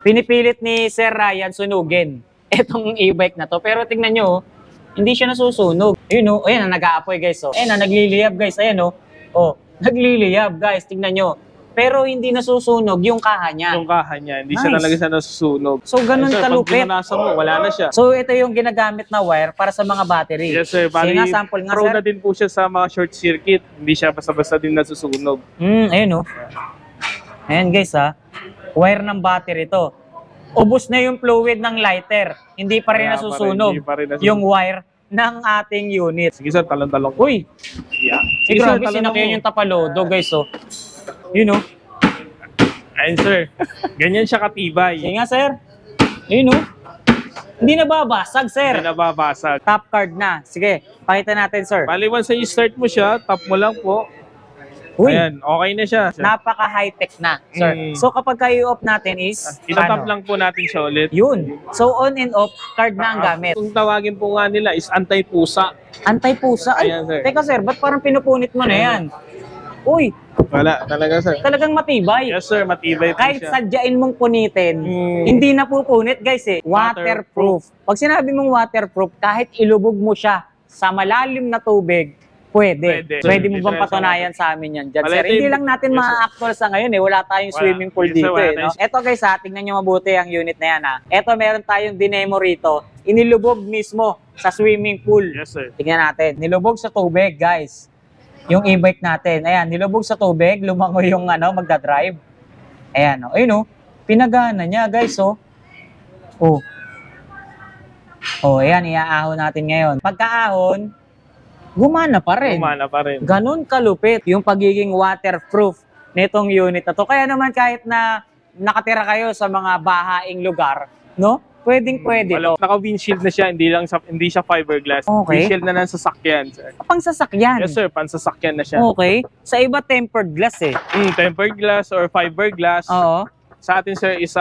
Pinipilit ni Sir Ryan sunugin etong e-bike na to. Pero tingnan nyo, hindi siya nasusunog. Ayun o, ayan na nag-aapoy guys. Oh. Ayan na nagliliyab guys. Ayan o. Oh, nagliliyab guys. Tingnan nyo. Pero hindi nasusunog yung kaha niya. Yung kaha niya, hindi siya talaga siya nasusunog. So ganun kalupit. Pag pinunasa mo, wala na siya. So ito yung ginagamit na wire para sa mga battery. Yes sir, bali, sample nga prone sir. na din po siya sa mga short circuit. Hindi siya basta-basta din nasusunog. Ayun o. Ayan guys ha. Wire ng battery to. Ubus na yung fluid ng lighter. Hindi pa rin nasusunog yung wire ng ating unit. Sige sir, talong-talong. Uy! Yeah. Sige sir, sinakyan yung tapalodo guys oh. Yun oh. Ayun sir. Ganyan siya katibay. Sige nga sir. Yun oh. Hindi nababasag sir. Hindi nababasag. Top card na. Sige, pakita natin sir. Bali once na i-start mo siya, tap mo lang po. Uy, ayan, okay na siya. napaka high-tech na, sir. So kapag i-off natin is, itatap lang po natin siya ulit. Yun. So on and off, card na ang gamit. Kung tawagin po nga nila is anti-pusa. Anti-pusa? Ay, ayan, sir. Teka sir, ba't parang pinupunit mo na yan? Uy, wala, talaga sir. Talagang matibay. Yes sir, matibay po kahit siya. sadyain mong punitin, hindi na pupunit guys eh. Waterproof. Pag sinabi mong waterproof, kahit ilubog mo siya sa malalim na tubig, pwede. Pwede mo bang patunayan sa amin yan dyan, sir? Hindi lang natin ma-actual sa ngayon eh. Wala tayong swimming pool dito eh. No? Ito guys ha, tingnan nyo mabuti ang unit na yan ha. Ito meron tayong dinemo rito. Inilubog mismo sa swimming pool. Yes sir. Tingnan natin. Nilubog sa tubig guys. Yung e-bike natin. Ayan, nilubog sa tubig. Lumango yung magdadrive. Ayan o. Ayun o. Pinagana niya guys o. Oh. Oh, ayan. Iaahon natin ngayon. Pagkaahon, gumana pa rin. Gumana pa rin. Ganun kalupit yung pagiging waterproof nitong unit na to. Kaya naman kahit na nakatira kayo sa mga bahaing lugar, no? Pwedeng-pwede to. Naka-windshield na siya, hindi siya fiberglass. Okay. Windshield na ng sasakyan, sir. Pang sasakyan? Yes, sir. Pang sasakyan na siya. Okay. Sa iba, tempered glass eh. Tempered glass or fiberglass. Oo. Sa atin, sir, is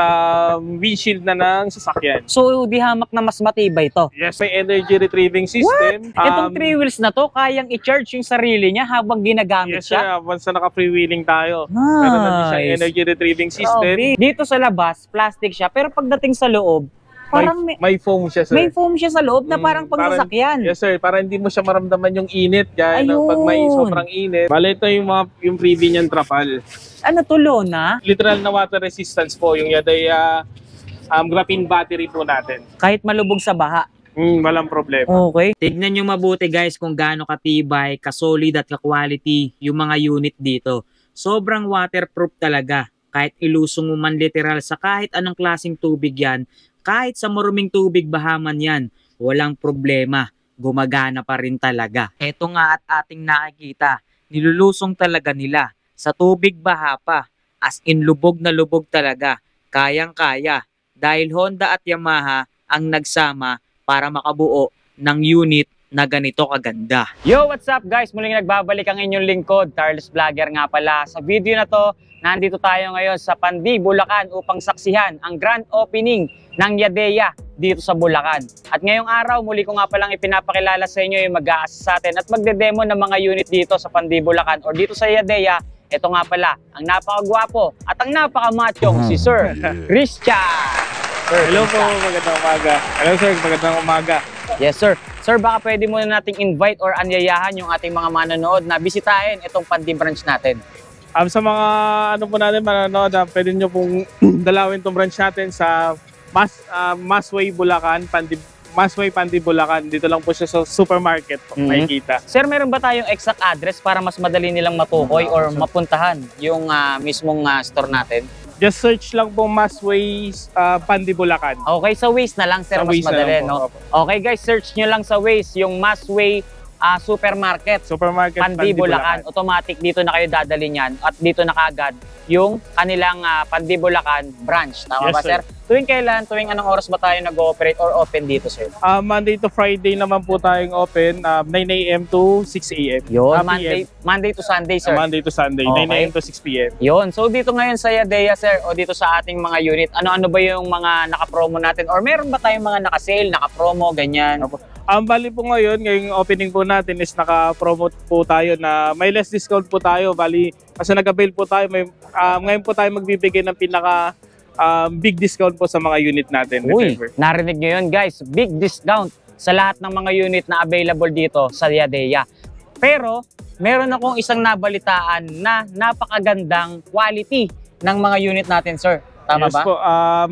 windshield na ng sasakyan. So, di hamak na mas matibay to? Yes, may energy retrieving system. What? Itong 3 wheels na to, kayang i-charge yung sarili niya habang ginagamit yes, siya? Yes, sir. Once na naka-freewheeling tayo. Nice. Meron na din siya energy retrieving system. Dito sa labas, plastic siya. Pero pagdating sa loob, parang may foam siya, sir. May foam siya sa loob na parang pangsasakyan. Yes, sir. Para hindi mo siya maramdaman yung init. Gaya ng pag may sobrang init. Bale, ito yung freebie niyang trapal. Ano to, Lona? Literal na water resistance po. Yung Yadaya graphene battery po natin. Kahit malubog sa baha. Walang problema. Okay. Tignan nyo mabuti guys kung gaano katibay, kasolid at ka-quality yung mga unit dito. Sobrang waterproof talaga. Kahit ilusong mo man literal sa kahit anong klaseng tubig yan, kahit sa maruming tubig bahaman yan, walang problema. Gumagana pa rin talaga. Eto nga at ating nakikita, nilulusong talaga nila sa tubig baha pa. As in lubog na lubog talaga. Kayang-kaya. Dahil Honda at Yamaha ang nagsama para makabuo ng unit na ganito kaganda. Yo, what's up guys? Muling nagbabalik ang inyong lingkod, Carlos Vlogger nga pala. Sa video na to, nandito tayo ngayon sa Pandi, Bulacan upang saksihan ang grand opening ng Yadea dito sa Bulacan. At ngayong araw, muli ko nga palang ipinapakilala sa inyo yung mag-a-assist sa atin at magde-demo ng mga unit dito sa Pandi, Bulacan or dito sa Yadea. Ito nga pala, ang napakagwapo at ang napakamachong si Sir Christian. Sir, hello po, magandang umaga. Hello sir, magandang umaga. Yes sir. Sir, baka pwede muna nating invite or anyayahan yung ating mga manonood na bisitahin itong Pandi branch natin. Sa mga po natin manonood, pwede nyo pong dalawin itong branch natin sa Masway Bulacan, Masway Pandi Bulacan. Dito lang po siya sa supermarket po, makikita. Sir, meron ba tayong exact address para mas madali nilang matukoy or mapuntahan yung mismong store natin? Just search lang po Masway Pandi Bulacan. Okay, sa Waze na lang sir, mas madali, no? Okay guys, search nyo lang sa Waze yung Masway Supermarket Pandi Bulacan. Automatic dito na kayo dadali niyan at dito na kaagad yung kanilang Pandi Bulacan branch. Tama ba sir? Tuwing kailan, tuwing anong oras ba tayo nag-ooperate or open dito sir? Monday to Friday naman po tayong open, 9 AM to 6 AM. Yun, Monday to Sunday sir? Monday to Sunday, 9 AM to 6 PM. Yun, so dito ngayon sa Yadea sir o dito sa ating mga unit, ano-ano ba yung mga naka-promo natin or meron ba tayong mga naka-sale, naka-promo, ganyan? Bali po ngayon, ngayong opening po natin is naka-promote po tayo na may less discount po tayo. Bali, kasi nag-avail po tayo, ngayon po tayo magbibigay ng pinaka big discount po sa mga unit natin. Uy, narinig nyo yun guys, big discount sa lahat ng mga unit na available dito sa Yadeya. Pero, meron akong isang nabalitaan na napakagandang quality ng mga unit natin, sir. Tama yes ba? Po.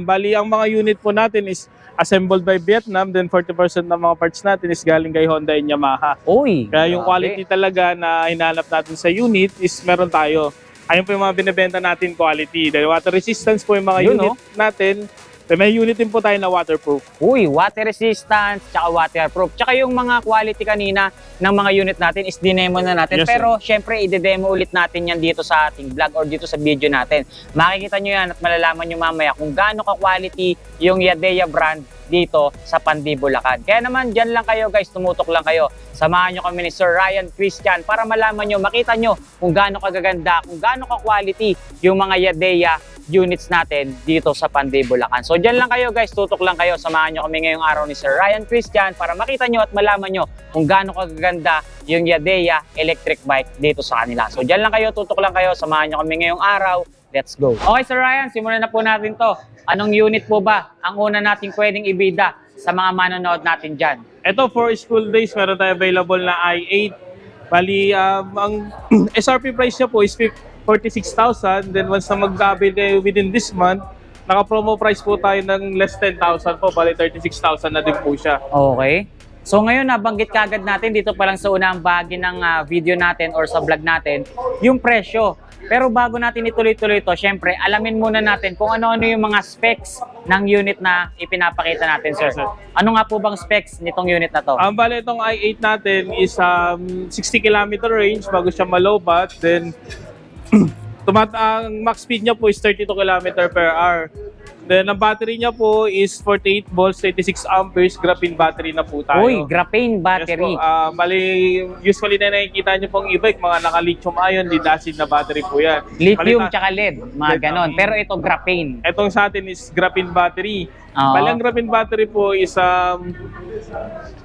Bali, ang mga unit po natin is assembled by Vietnam, then 40% ng mga parts natin is galing kay Honda and Yamaha. Uy, Kaya yung quality talaga na hinahanap natin sa unit is meron tayo. Ayun po yung mga binibenta natin quality. Dahil water resistance po yung mga Yun, unit natin. May unit din po tayo na waterproof. Uy, water resistance, tsaka waterproof. Tsaka yung mga quality kanina ng mga unit natin is dinemo na natin. Yes, pero syempre, i-demo ulit natin yan dito sa ating vlog or dito sa video natin. Makikita nyo yan at malalaman nyo mamaya kung gaano ka-quality yung Yadeya brand dito sa Pandi, Bulacan. Kaya naman, dyan lang kayo guys, tumutok lang kayo. Samahan nyo kami ni Sir Ryan Christian para malaman nyo, makita nyo kung gaano kagaganda, kung gaano ka-quality yung mga Yadeya units natin dito sa Pandi, Bulacan. So dyan lang kayo guys, tutok lang kayo. Samahan nyo kami ngayong araw ni Sir Ryan Christian para makita nyo at malaman nyo kung gaano kagaganda yung Yadeya electric bike dito sa kanila. So dyan lang kayo, tutok lang kayo. Samahan nyo kami ngayong araw. Let's go. Okay Sir Ryan, simulan na po natin to. Anong unit po ba ang una nating pwedeng ibida sa mga manonood natin dyan? Ito, for school days, meron tayo available na i8. Bali, ang SRP price niya po is 46,000. Then once na mag-avail kayo within this month, naka-promo price po tayo ng less 10,000 po. Bali, 36,000 na din po siya. Okay. So ngayon, nabanggit kagad natin dito pa lang sa unang bahagi ng video natin or sa vlog natin, yung presyo. Pero bago natin ituloy-tuloy ito, syempre, alamin muna natin kung ano-ano yung mga specs ng unit na ipinapakita natin, sir. Yes, sir. Ano nga po bang specs nitong unit na to? Bali, itong i8 natin is 60 km range bago siya malobat. Then, ang max speed niya po is 32 km per hour. Then, ang battery niya po is 48 volts, 86 amperes, graphene battery na po tayo. Uy, graphene battery. Yes po. Bali, usually na nakikita niyo pong e-bike, mga naka-lithium ion, lead acid na battery po yan. Lithium Bali, tsaka LED, mga ganon. Pero ito graphene. Itong sa atin is graphene battery. Oo. Bali, ang graphene battery po is 3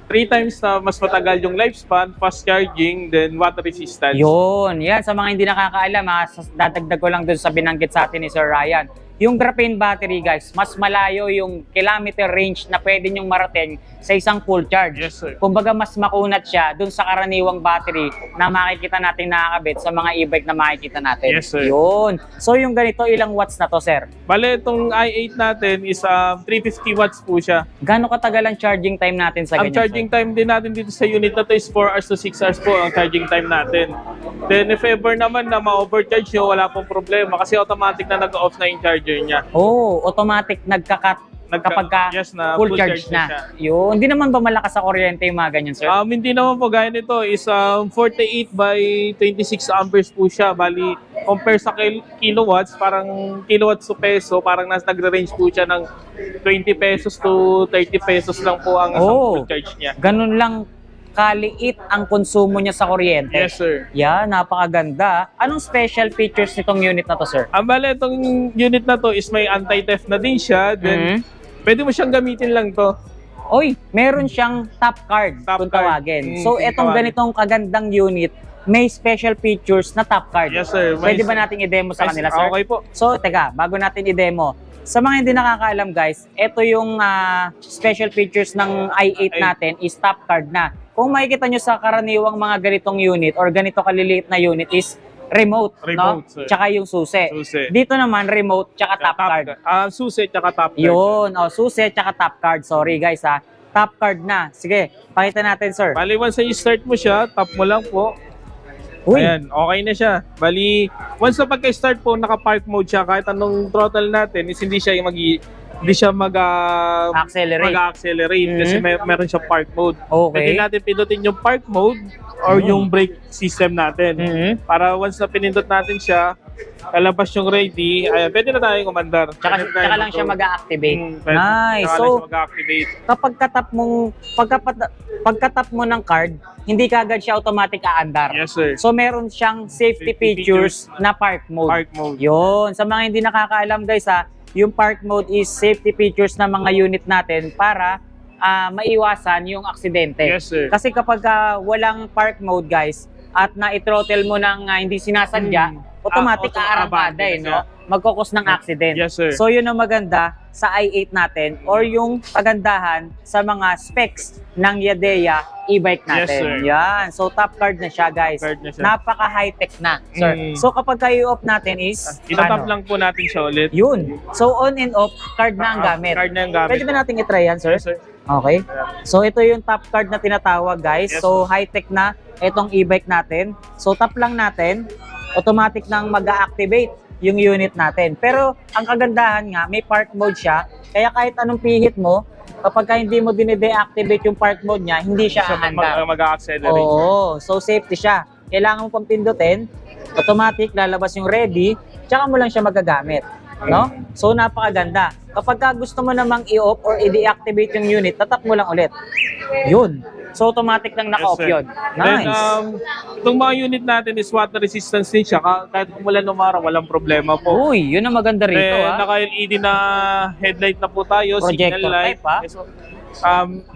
times na mas matagal yung lifespan, fast charging, then water resistance. Yun, yan. Sa mga hindi nakakaalam, dadagdag ko lang dun sa binanggit sa atin ni Sir Ryan. Yung graphene battery guys, mas malayo yung kilometer range na pwede nyong marating sa isang full charge. Yes, sir. Kumbaga mas makunat siya dun sa karaniwang battery na makikita natin nakakabit sa mga e-bike na makikita natin. Yes, sir. Yun. So yung ganito, ilang watts na to, sir? Bale, itong i8 natin is 350 watts po siya. Gano'ng katagal ang charging time natin sa Ang ganyan, charging time din natin dito sa unit na to is 4 hours to 6 hours po ang charging time natin. Then if ever naman na ma-overcharge nyo, wala pong problema kasi automatic na nag-off na yung charger niya. Oh, automatic nagka-cut kapag yes, na full charge na. siya. Yun. Hindi naman ba malakas sa kuryente yung mga ganyan, sir? Hindi naman po, gaya nito is 48 by 26 amperes po siya. Bali, compare sa kilowatts, parang kilowatts to peso, parang nagre-range po siya ng 20 pesos to 30 pesos lang po ang isang full charge niya. Ganun lang kaliit ang konsumo niya sa kuryente. Yes, sir. Yeah, napakaganda. Anong special features nitong unit na to, sir? Bale, itong unit na to is may anti-theft na din siya. Then, pwede mo siyang gamitin lang to. Oy, meron siyang top card Top kung card. tawagin. So, etong ganitong kagandang unit, may special features na top card. Yes, sir. Pwede ba nating i-demo sa kanila, sir? Okay po. So, teka, bago natin i-demo, sa mga hindi nakakaalam guys, ito yung special features ng i8 natin is top card na. Kung makikita nyo sa karaniwang mga ganitong unit or ganito kaliliit na unit is remote, no? Sir. Tsaka yung susi. Susi. Dito naman remote tsaka top card. Susi tsaka top card. Yun, susi tsaka top card. Sorry guys ha. Top card na. Sige, pakita natin sir. Bali, once na i-start mo siya, tap mo lang po. Uy, Ayan, okay na siya. Bali, once na pagka-start po, naka-park mode siya. Kahit anong throttle natin, is hindi siya mag-accelerate kasi meron siya park mode. okay. Pwede natin pindutin yung park mode or yung brake system natin. Para once na pinindot natin siya, lalabas yung ready, ayan, pwede na tayong umandar. Tsaka lang siya mag-activate. Nice. Tsaka lang So, siya mag-activate. kapag pagkatap mo ng card, hindi kagad siya automatic aandar. Yes, sir. So meron siyang safety features na park mode. Park mode. Yun. Sa mga hindi nakakaalam guys ha, yung park mode is safety features ng mga unit natin para maiwasan yung aksidente. Yes, sir. Kasi kapag walang park mode guys, at na-throttle mo ng hindi sinasadya, automatic aarangkada eh, no? magkukos ng accident. Yes, sir. So yun ang maganda sa i8 natin or yung kagandahan sa mga specs ng Yadea e-bike natin. Yes, sir. Yan. So top card na siya, guys. Card na siya. Napaka high-tech na, sir. Mm. So kapag i-off natin is Itatap lang po natin siya ulit. Yun. So on and off, card na ang gamit. Card na ang gamit. Pwede ba natin i-try yan, sir? Yes, sir. Okay. So ito yung top card na tinatawag, guys. Yes, So high-tech na itong e-bike natin. So tap lang natin, automatic nang mag-activate yung unit natin. Pero ang kagandahan nga, may park mode siya. Kaya kahit anong pihit mo, kapag hindi mo dine-deactivate yung park mode niya, hindi siya aandar. Mag-accelerate. Oo. So safety siya. Kailangan mo pang pindutin, automatic lalabas yung ready, tsaka mo lang siya magagamit. No? So napakaganda. Kapag gusto mo namang i-off or i-deactivate yung unit, tatap mo lang ulit. Yun. So automatic lang naka-off Yes, sir. yun. Nice. Then, itong mga unit natin is water resistance din siya. Kahit umulan umaraw, walang problema po. Uy, yun ang maganda rito, Then, ha? naka-LED na headlight na po tayo, Projector signal light, type, ha? yes,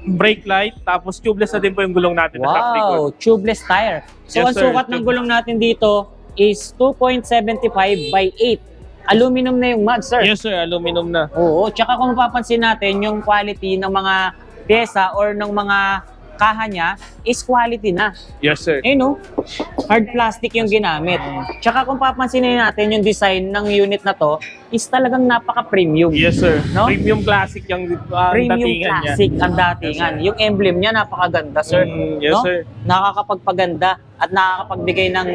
brake light, tapos tubeless na din po yung gulong natin na top likod. Wow, tubeless tire. So Yes, ang sir. sukat ng gulong natin dito is 2.75 by 8. Aluminum na yung mud, sir. Yes, sir, aluminum na. Oo, tsaka kung mapapansin natin yung quality ng mga pyesa or ng mga kaha niya is quality na. Yes, sir. Eh no, hard plastic yung ginamit. Tsaka kung papansinin natin yung design ng unit na to is talagang napaka-premium. Yes, sir. No? Premium classic yung Premium datingan niya. classic ang datingan. Yung emblem niya napakaganda, sir. Yes, no? sir. Nakakapagpaganda at nakakapagbigay ng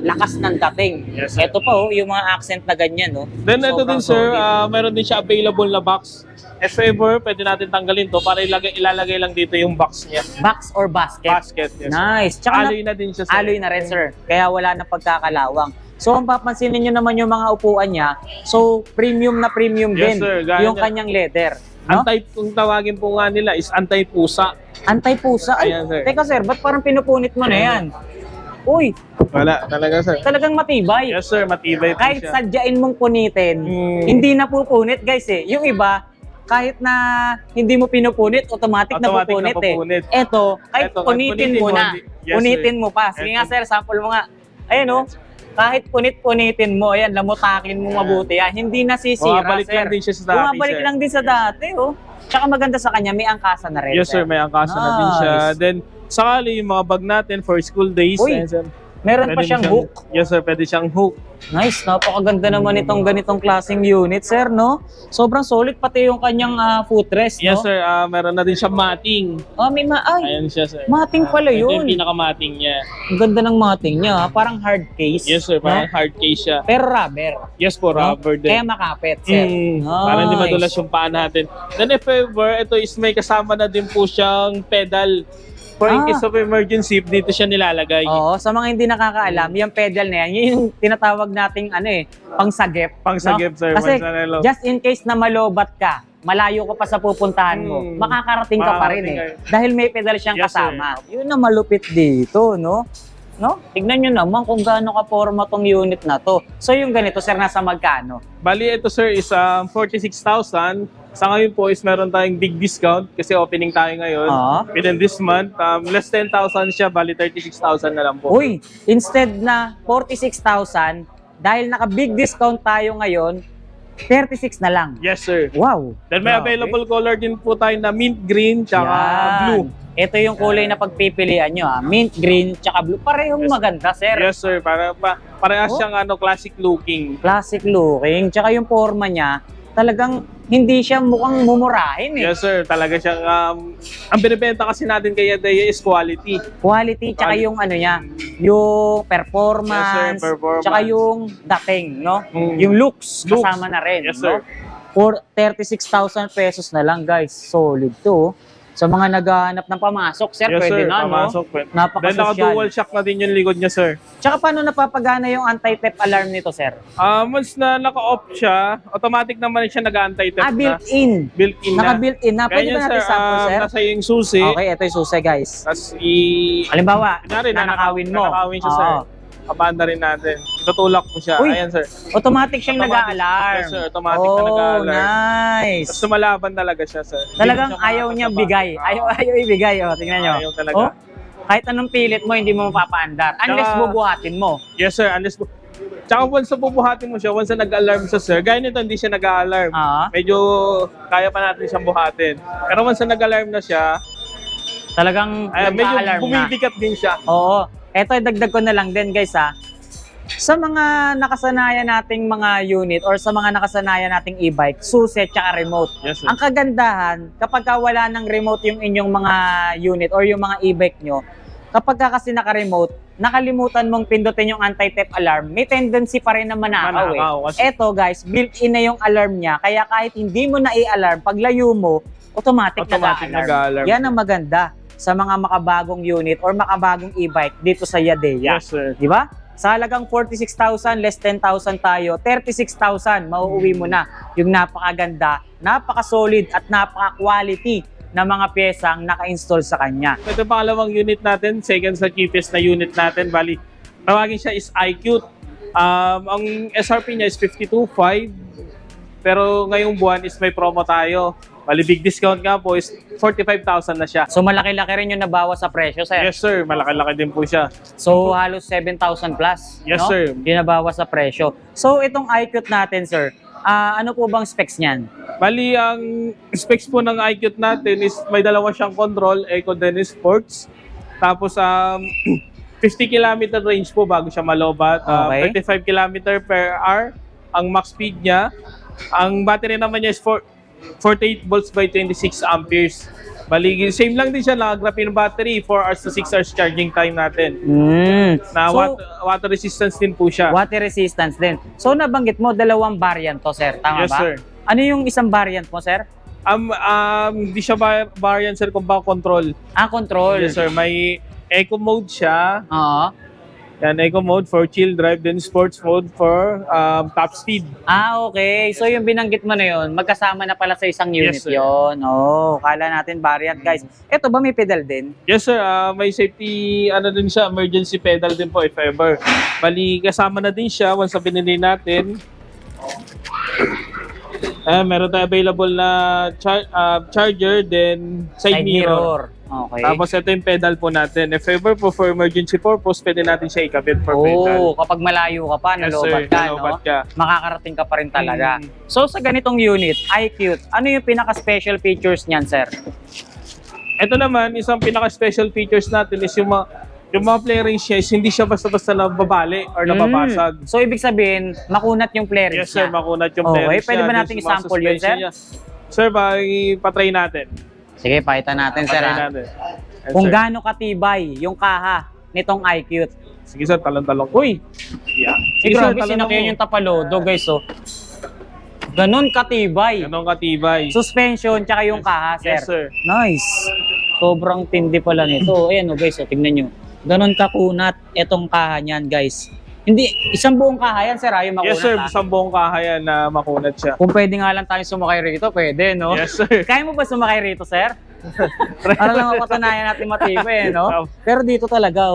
lakas ng dating. Yes, sir. Ito pa yung mga accent na ganyan, no. Then ito Sobrang din, sir, solid. meron din siya available na box. If ever, pwede natin tanggalin to para ilalagay lang dito yung box niya. Box or basket. Basket, yes, sir. Nice. Tsaka Alloy na din siya, sir. alloy na rin, sir. Kaya wala na pagkakalawang. So, kung papansinin nyo naman yung mga upuan niya, so, premium na premium Yes, din sir. Gaya yung niya. kanyang leather. No? Kung tawagin po nga nila is anti-pusa. Anti-pusa. Ay, Ayan, sir. teka, sir, ba't parang pinupunit mo na yan? Uy, Wala, talaga, sir. talagang matibay. Yes, sir, matibay po Kahit siya. sadyain mong punitin, hindi na pupunit, guys, eh. Yung iba, kahit na hindi mo pinupunit, automatic na Automatic na pupunit, pupunit. eh. Eto, kahit Eto, kahit punitin mo na. Yes, Punitin sir. mo pa. Sige Eto. nga, sir, sample mo nga. Ayan, oh. Kahit punit-punitin mo, ayan, lamutakin mo mabuti yan. Hindi nasisira, Bumabalik sir. lang din siya sa dati, Bumabalik sir. lang din sa dati, oh. Tsaka maganda sa kanya, may angkasa na rin, Yes, sir, may angkasa na din siya. Nice. Then, sakali yung mga bag natin for school days. Uy, ayan, sir. Meron pa Pwede siyang hook. Yes, sir, pwede siyang hook. Nice, napakaganda naman itong ganitong klaseng unit, sir, no? Sobrang solid pati yung kanyang footrest, no? Yes, sir, meron na din siyang matting. Oh, may ay, Ayan siya, sir. mating pala Ito yun. yung pinaka-matting niya. Ang ganda ng mating niya, parang hard case. Yes, sir, parang no? hard case siya. Pero rubber. Yes po, no? rubber din. Kaya makapit, sir. Nice. Para hindi madulas yung paa natin. Then if ever, ito is may kasama na din po siyang pedal. For in case of emergency, dito siya nilalagay. Oo, sa mga hindi nakakaalam, yung pedal na yan, yun yung tinatawag nating pangsagip. Pangsagip, no? sir, Kasi Manzanello. just in case na malobat ka, malayo ka pa sa pupuntahan mo, makakarating ka pa rin Makakarating Dahil may pedal siyang Yes, sir. kasama. Yun ang malupit dito, no? No? Tignan nyo naman kung gaano ka-forma tong unit na to. So yung ganito, sir, nasa magkano? Bali, ito sir is 46,000. Sa ngayon po is meron tayong big discount kasi opening tayo ngayon. Within this month, less 10,000 siya, bali 36,000 na lang po. Uy, instead na 46,000, dahil naka-big discount tayo ngayon, 36 na lang. Yes, sir. Wow. Then may Grabe. available color din po tayo na mint green tsaka Yan. blue. Ito yung kulay na pagpipilian nyo, mint green, tsaka blue. Parehong maganda, sir. Yes, sir. Parehas Oh. siyang classic looking. Classic looking, tsaka yung forma niya, talagang hindi siya mukhang mumurahin eh. Yes, sir. Talaga siyang ang binibenta kasi natin kay Yadea is quality. Quality, tsaka yung niya, yung performance, Yes, sir, performance. tsaka yung dating, no? Mm. Yung looks, Looks. kasama na rin. Yes, no? sir. For 36,000 pesos na lang, guys. Solid to. Sa mga naghahanap ng pamasok, sir, Yes, pwede sir. na, Pamasok, no? pwede. Then Napaka-social. naka-dual shock na din yung likod niya, sir. Tsaka paano napapagana yung anti-theft alarm nito, sir? Once na naka-off siya, automatic naman siya nag-anti-theft na. Built-in. Built-in na. Naka-built-in na. Pwede Ganyan, ba natin sample, sir? Nasa yung susi. Okay, ito yung susi, guys. Tapos Halimbawa, Kunyari, nanakawin mo. nanakawin siya, sir. Oo. Kabanda rin natin. Itutulak mo siya. Uy. Ayan, sir. Automatic siyang Automatic. nag-a-alarm. Yes, sir. Automatic na nag-a-alarm. Nice. Tapos sumalaban talaga siya, sir. Talagang Hindi mo siya ayaw niya makakasama. bigay. Ayaw ibigay. Oh, tingnan nyo. Ayaw talaga. Oh, kahit anong pilit mo, hindi mo mapapaandar. Unless Saka- bubuhatin mo. Yes, sir. Unless Tsaka once na bubuhatin mo siya, once na nag-alarm siya, sir, gaya nito, hindi siya nag-alarm. Ah, Medyo kaya pa natin siyang buhatin. Pero once na nag-alarm na siya, talagang medyo nag-alarm na. bumibigat din siya. Oo. Eto, dagdag ko na lang din guys ha. Sa mga nakasanayan nating mga unit or sa mga nakasanayan nating e-bike, susi tsaka remote. Yes, sir. Ang kagandahan, kapag wala ng remote yung inyong mga unit or yung mga e-bike nyo, kapag kasi naka-remote, nakalimutan mong pindutin yung anti-theft alarm, may tendency pa rin na manakaw eh. Kasi, Eto guys, built-in na yung alarm niya, kaya kahit hindi mo na i-alarm, pag layo mo, automatic nag-alarm. nag-alarm. Yan ang maganda sa mga makabagong unit or makabagong e-bike dito sa Yadeya. Yes, sir. Di ba? Sa halagang 46,000, less 10,000 tayo, 36,000, mauuwi mo na yung napakaganda, napaka-solid at napaka-quality na mga pyesang naka-install sa kanya. Ito pangalawang unit natin, second sa cheapest na unit natin. Bali, tawagin siya is iQute. Ang SRP niya is 52,500. Pero ngayong buwan is may promo tayo. Bali, big discount nga po is 45,000 na siya. So malaki-laki rin yung nabawas sa presyo, sir. Yes, sir. Malaki-laki din po siya. So halos 7,000 plus, Yes, no? sir. Yung nabawas sa presyo. So itong iQute natin, sir, ano po bang specs niyan? Bali, ang specs po ng iQute natin is may dalawa siyang control, Eco then Sports. Tapos, 50 km range po bago siya malobat. Okay. 35 km per hour ang max speed niya. Ang battery naman niya is 48 volts by 26 amperes. Bali, same lang din siya na graphene battery, 4 hours to 6 hours charging time natin. Na So, water resistance din po siya. water resistance din. So nabanggit mo, dalawang variant to, sir. Tama Yes, ba? sir. Ano yung isang variant mo, sir? Hindi siya variant, sir, kung ba control. Control. Yes, sir. May eco mode siya. Oo. Yan, eco mode for chill drive, then sports mode for top speed. Okay. So yung binanggit mo na yun, magkasama na pala sa isang unit Yes, sir. yun. Kala natin variant, guys. Ito ba may pedal din? Yes, sir. May safety, din siya, emergency pedal din po if ever. Bali, kasama na din siya once na binili natin. Meron tayo available na charger, then side mirror. Okay. Tapos ito yung pedal po natin. If ever po for emergency purpose, pwede natin siya ikabit for pedal. Kapag malayo ka pa, Yes, nalobat sir. ka, Nalobat no? ka. Makakarating ka pa rin talaga. So sa ganitong unit, iQute, ano yung pinaka-special features niyan, sir? Ito naman, isang pinaka-special features natin is yung mga play rings niya is hindi siya basta-basta nababali or nababasag. So ibig sabihin, makunat yung play rings Yes, sir. niya. Makunat yung play rings pwede niya. ba Then nating yung mga i-sample yun, sir? suspension niya. Sir, patry natin. Sige, pakita natin, sir. Patry ha? natin. Yes, Kung sir. gaano katibay yung kaha nitong iQute. Sige, sir. Talon-talon. Uy! Yeah. Sige, grabe, talon sinakyan mo. yung tapalodo, guys. Ganon katibay. Ganun katibay. Suspension, tsaka yung kaha, sir. Yes, sir. Nice. Sobrang tindi pala nito. Ayan, guys, tingnan nyo. Ganon kakunat itong kaha niyan, guys. Hindi, isang buong kaha yan, sir, yung makunat. Yes, sir. ha? Isang buong kahayan na makunat siya. Kung pwede nga lang tayo sumakay rito, pwede, no? Yes, sir. Kaya mo ba sumakay rito, sir? Para lang mapatunayan natin matibay, no? Pero dito talaga,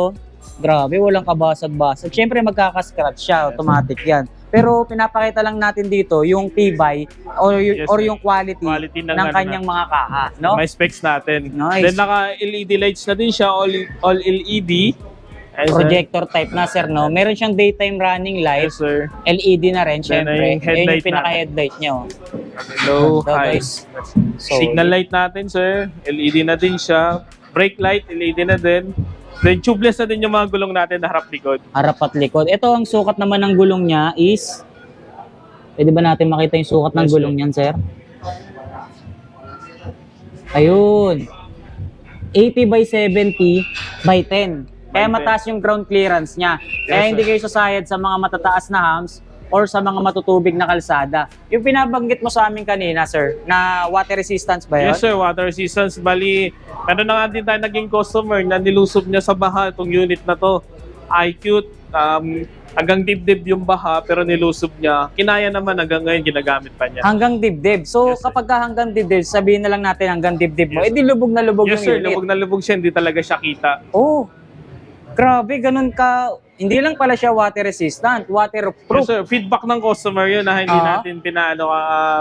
grabe, walang kabasag-basag. Siyempre, magkakascratch siya, automatic yan. Pero pinapakita lang natin dito yung tibay or Yes, yung quality ng ng kanyang mga kaha, no? May specs natin. Nice. Then naka-LED lights na din siya, all LED. Yes, sir. Projector type na, sir, no? Meron siyang daytime running light, Yes, sir. LED na rin, Then, syempre. yung Ayun headlight yung pinaka-headlight niya, Low, Ganda, high. guys. So, Signal light natin, sir. LED na din siya. Brake light, LED na din. Then tubeless na din yung mga gulong natin na harap-likod. harap at likod. Ito, ang sukat naman ng gulong niya is... Pwede ba natin makita yung sukat ng Yes, gulong niyan, sir? Ayun. 80 by 70 by 10. Kaya By 10. mataas yung ground clearance niya. Kaya Yes, hindi sir. kayo sasayad sa mga matataas na humps or sa mga matutubig na kalsada. Yung pinabanggit mo sa amin kanina, sir, na water resistance ba yun? Yes, sir. Water resistance. Bali, meron na nga din tayo naging customer na nilusob niya sa baha itong unit na to. iQute. Hanggang dibdib yung baha pero nilusob niya. Kinaya naman hanggang ngayon ginagamit pa niya. Hanggang dibdib. So, Yes, sir. kapag ka hanggang dibdib, sabihin na lang natin hanggang dibdib mo, Yes, edi lubog na lubog Yes, yung sir. unit. Lubog na lubog siya. Hindi talaga siya kita. Oh, grabe, ganun ka. Hindi lang pala siya water resistant, Yes, waterproof. sir. Feedback ng customer yun na hindi natin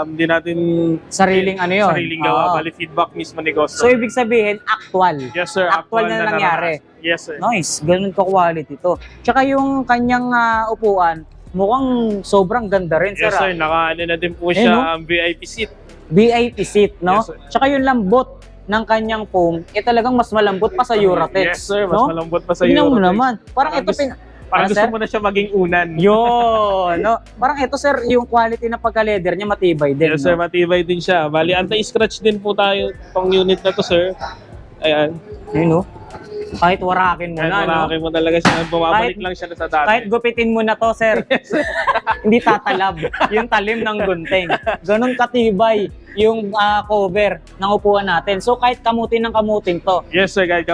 hindi natin Sariling ano yun. sariling gawa. Oo. Bali, feedback mismo ni So, customer. ibig sabihin, actual. Yes, sir. actual na nangyari. naranasan. Yes, sir. Nice, ganun ka quality to. Tsaka yung kanyang upuan, mukhang sobrang ganda rin, sir. Yes sir, naka-ano na din po siya, ang VIP seat. VIP seat, no? Yes, sir. Tsaka yung lambot ng kanyang foam, talagang mas malambot pa sa Uratex. Yes sir, mas no? malambot pa sa Tingnan mo Uratex. naman. Parang ito Parang ano, gusto sir? mo na siya maging unan. Yun, no? Parang ito, sir, yung quality ng pagka-leather niya matibay din. Yes sir, no? matibay din siya. Bali, anti-scratch din po tayo tong unit na to sir. Ayan. Yun, no? Kahit warakin mo Kahit na, no? marami mo talaga siya. Bumabalik Kahit- lang siya na sa dati. Kahit gupitin mo na to, sir. Hindi tatalab yung talim ng gunting. Ganon katibay yung cover ng upuan natin. So kahit kamutin ng kamuting to, Yes sir, kahit